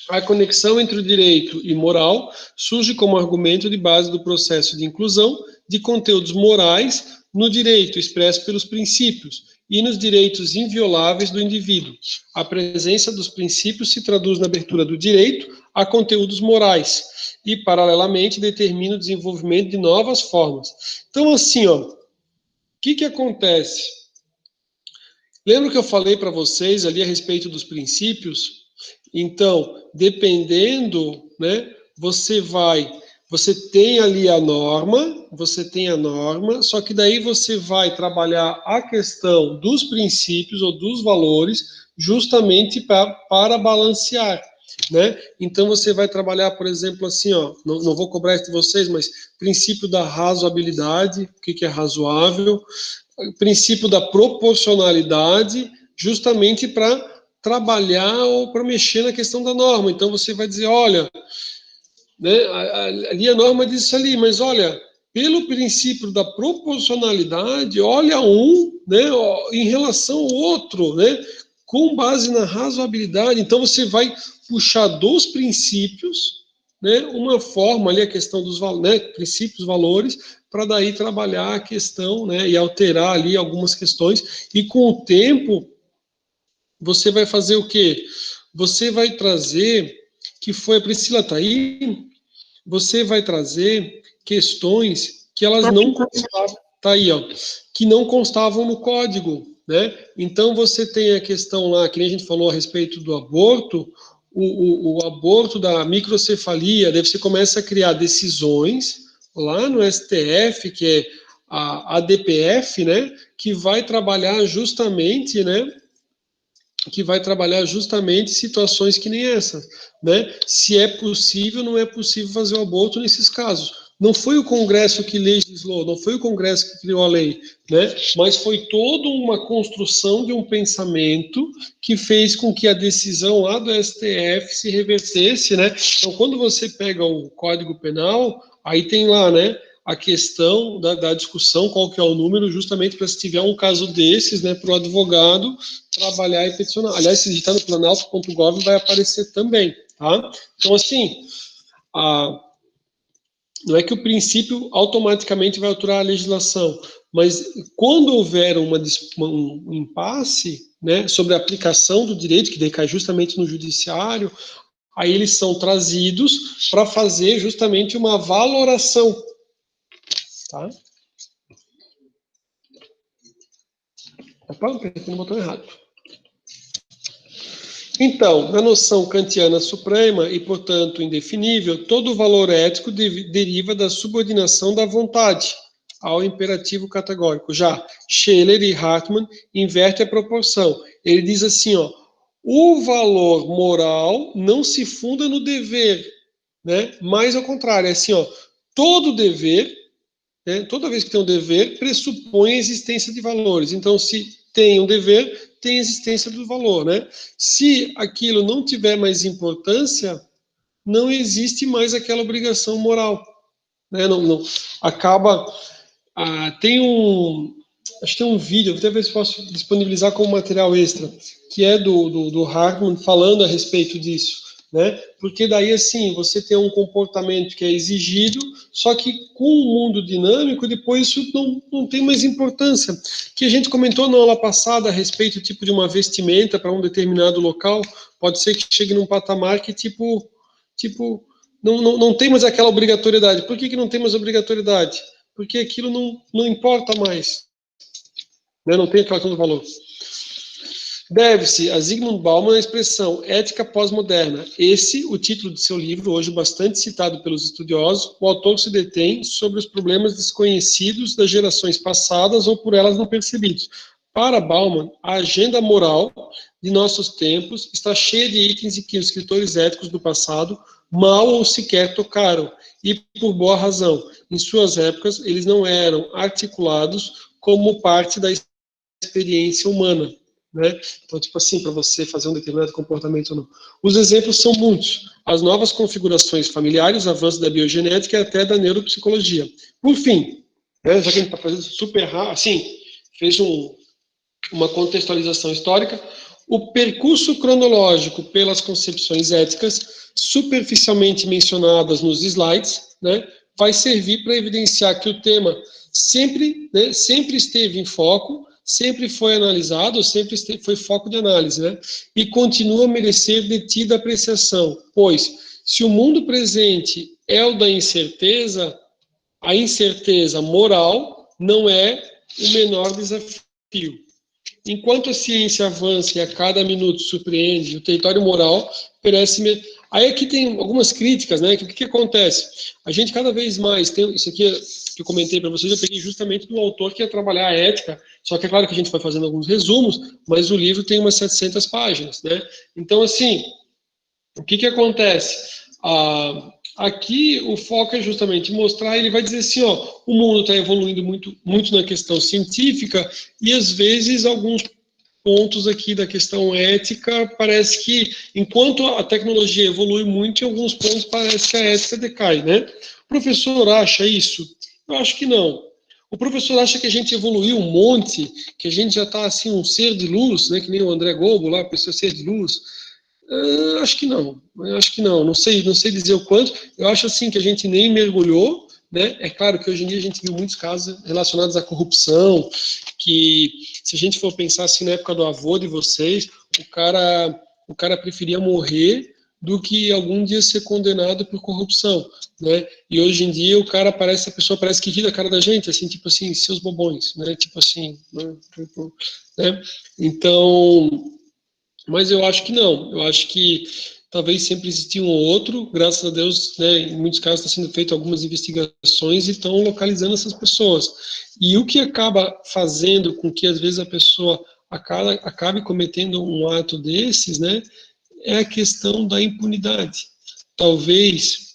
A conexão entre o direito e moral surge como argumento de base do processo de inclusão de conteúdos morais no direito expresso pelos princípios e nos direitos invioláveis do indivíduo. A presença dos princípios se traduz na abertura do direito a conteúdos morais e, paralelamente, determina o desenvolvimento de novas formas. Então, assim, ó, o que acontece? Lembra que eu falei para vocês ali a respeito dos princípios? Então, dependendo, né, você tem ali a norma, só que daí você vai trabalhar a questão dos princípios ou dos valores justamente para balancear, né? Então, você vai trabalhar, por exemplo, assim, ó, não vou cobrar isso de vocês, mas princípio da razoabilidade, o que é razoável, princípio da proporcionalidade, justamente para trabalhar ou para mexer na questão da norma. Então, você vai dizer, olha, né, ali a norma diz isso ali, mas olha, pelo princípio da proporcionalidade, olha né, em relação ao outro, né, com base na razoabilidade. Então, você vai puxar dos princípios, né, uma forma ali, a questão dos né, princípios, valores, para daí trabalhar a questão, né, e alterar ali algumas questões, e com o tempo, você vai fazer o quê? Você vai trazer, que foi a Priscila tá aí, você vai trazer questões que elas não constavam, tá aí, ó, que não constavam no código, né? Então você tem a questão lá, que nem a gente falou a respeito do aborto, o aborto da microcefalia, daí você começa a criar decisões lá no STF, que é a ADPF, né? Que vai trabalhar justamente, né? Situações que nem essas, né? Se é possível, não é possível fazer o aborto nesses casos. Não foi o Congresso que legislou, não foi o Congresso que criou a lei, né? Mas foi toda uma construção de um pensamento que fez com que a decisão lá do STF se revertesse, né? Então, quando você pega o Código Penal, aí tem lá, né? A questão da discussão, qual que é o número, justamente para se tiver um caso desses, né, para o advogado trabalhar e peticionar. Aliás, se digitar no planalto.gov vai aparecer também, tá? Então, assim, não é que o princípio automaticamente vai alterar a legislação, mas quando houver um impasse, né, sobre a aplicação do direito, que daí cai justamente no judiciário, aí eles são trazidos para fazer justamente uma valoração. Tá? Opa, apertei no botão errado. Então, na noção kantiana suprema e, portanto, indefinível, todo valor ético deriva da subordinação da vontade ao imperativo categórico. Já Scheler e Hartmann invertem a proporção. Ele diz assim, ó, o valor moral não se funda no dever, né? Mas, ao contrário, é assim, ó, todo dever, né, toda vez que tem um dever, pressupõe a existência de valores. Então, se tem um dever, tem existência do valor, né? Se aquilo não tiver mais importância, não existe mais aquela obrigação moral, né? Não acaba. Acho que tem um vídeo, vou até ver se posso disponibilizar como material extra, que é do Hartmann falando a respeito disso, né? Porque daí, assim, você tem um comportamento que é exigido, só que com o mundo dinâmico, depois isso não tem mais importância. Que a gente comentou na aula passada a respeito, tipo, de uma vestimenta para um determinado local, pode ser que chegue num patamar que, tipo não tem mais aquela obrigatoriedade. Por que não tem mais obrigatoriedade? Porque aquilo não importa mais. Né? Não tem aquela questão do valor. Deve-se a Zygmunt Bauman a expressão ética pós-moderna. Esse, o título de seu livro, hoje bastante citado pelos estudiosos, o autor se detém sobre os problemas desconhecidos das gerações passadas ou por elas não percebidos. Para Bauman, a agenda moral de nossos tempos está cheia de itens em que os escritores éticos do passado mal ou sequer tocaram, e por boa razão. Em suas épocas, eles não eram articulados como parte da experiência humana. Né? Então, tipo assim, para você fazer um determinado comportamento ou não. Os exemplos são muitos. As novas configurações familiares, avanços da biogenética e até da neuropsicologia. Por fim, né, já que a gente está fazendo super rápido, assim, fez uma contextualização histórica, o percurso cronológico pelas concepções éticas, superficialmente mencionadas nos slides, né, vai servir para evidenciar que o tema sempre esteve em foco, sempre foi analisado, foi foco de análise, né? E continua a merecer detida apreciação, pois, se o mundo presente é o da incerteza, a incerteza moral não é o menor desafio. Enquanto a ciência avança e a cada minuto surpreende, o território moral parece... Aí aqui tem algumas críticas, né? Que o que acontece? A gente cada vez mais tem... Isso aqui que eu comentei para vocês, eu peguei justamente do autor que ia trabalhar a ética, só que é claro que a gente vai fazendo alguns resumos, mas o livro tem umas 700 páginas, né? Então, assim, o que acontece? Aqui o foco é justamente mostrar, ele vai dizer assim, ó, o mundo está evoluindo muito, muito na questão científica e às vezes alguns pontos aqui da questão ética, parece que enquanto a tecnologia evolui muito, em alguns pontos parece que a ética decai, né? O professor acha isso? Eu acho que não. O professor acha que a gente evoluiu um monte, que a gente já está assim um ser de luz, né? Que nem o André Gobo lá, pessoa ser de luz. Acho que não. Acho que não. Não sei dizer o quanto. Eu acho assim que a gente nem mergulhou, né? É claro que hoje em dia a gente viu muitos casos relacionados à corrupção, que se a gente for pensar assim na época do avô de vocês, o cara preferia morrer do que algum dia ser condenado por corrupção, né? E hoje em dia a pessoa parece que ri da cara da gente, assim, tipo assim, seus bobões, né? Tipo assim, né? Então, mas eu acho que não. Eu acho que talvez sempre existiu um ou outro, graças a Deus, né, em muitos casos está sendo feito algumas investigações e estão localizando essas pessoas. E o que acaba fazendo com que às vezes a pessoa acabe cometendo um ato desses, né, é a questão da impunidade. Talvez,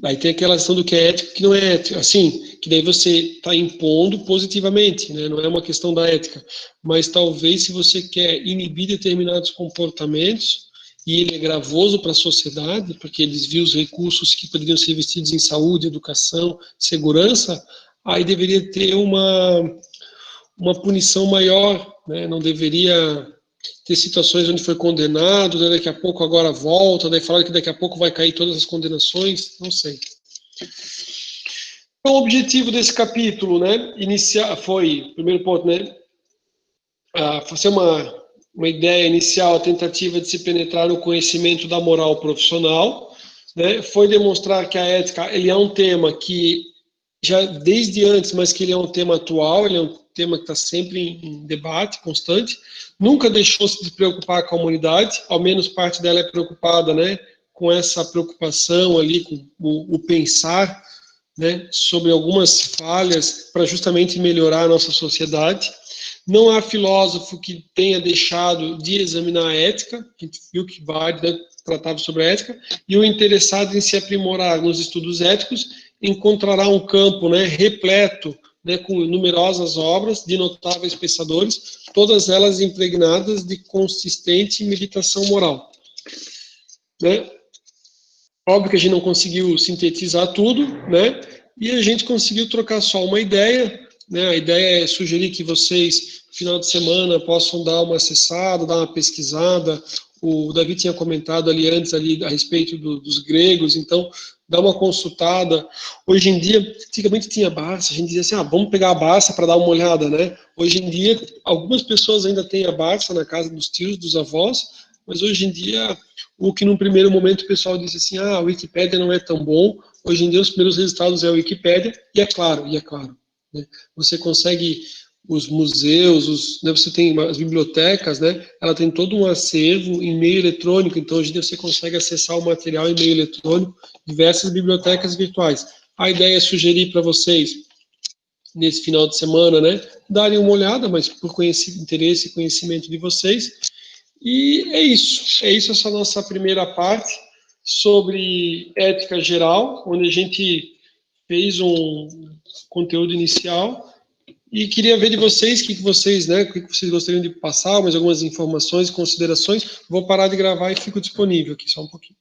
aí tem aquela questão do que é ético e que não é ético, assim, que daí você está impondo positivamente, né, não é uma questão da ética, mas talvez se você quer inibir determinados comportamentos, e ele é gravoso para a sociedade, porque ele desvia os recursos que poderiam ser investidos em saúde, educação, segurança, aí deveria ter uma punição maior, né? Não deveria ter situações onde foi condenado, né? Daqui a pouco agora volta, daí falaram que daqui a pouco vai cair todas as condenações, não sei. Então, o objetivo desse capítulo, né, foi, primeiro ponto, né, fazer uma ideia inicial, a tentativa de se penetrar no conhecimento da moral profissional, né, foi demonstrar que a ética ele é um tema que já desde antes, mas que ele é um tema atual, ele é um tema que está sempre em debate constante, nunca deixou-se de preocupar com a humanidade, ao menos parte dela é preocupada, né, com essa preocupação ali, com o pensar, né, sobre algumas falhas para justamente melhorar a nossa sociedade. Não há filósofo que tenha deixado de examinar a ética, que viu que Bard, né, tratava sobre a ética, e o interessado em se aprimorar nos estudos éticos encontrará um campo, né, repleto, né, com numerosas obras de notáveis pensadores, todas elas impregnadas de consistente meditação moral. Né? Óbvio que a gente não conseguiu sintetizar tudo, né, e a gente conseguiu trocar só uma ideia, né, a ideia é sugerir que vocês, no final de semana, possam dar uma acessada, dar uma pesquisada. O Davi tinha comentado ali antes ali a respeito dos gregos, então dá uma consultada. Hoje em dia, antigamente tinha Barça, a gente dizia assim, vamos pegar a Barça para dar uma olhada, né? Hoje em dia, algumas pessoas ainda têm a Barça na casa dos tios, dos avós, mas hoje em dia, o que num primeiro momento o pessoal disse assim, a Wikipédia não é tão bom, hoje em dia os primeiros resultados é a Wikipédia, e é claro, né? Você consegue os museus, né, você tem as bibliotecas, né, ela tem todo um acervo em meio eletrônico, então hoje em dia você consegue acessar o material em meio eletrônico, diversas bibliotecas virtuais. A ideia é sugerir para vocês, nesse final de semana, né, darem uma olhada, mas por interesse e conhecimento de vocês. E é isso essa nossa primeira parte sobre ética geral, onde a gente fez um conteúdo inicial. E queria ver de vocês, o que vocês, né, o que vocês gostariam de passar, mais algumas informações, considerações. Vou parar de gravar e fico disponível aqui só um pouquinho.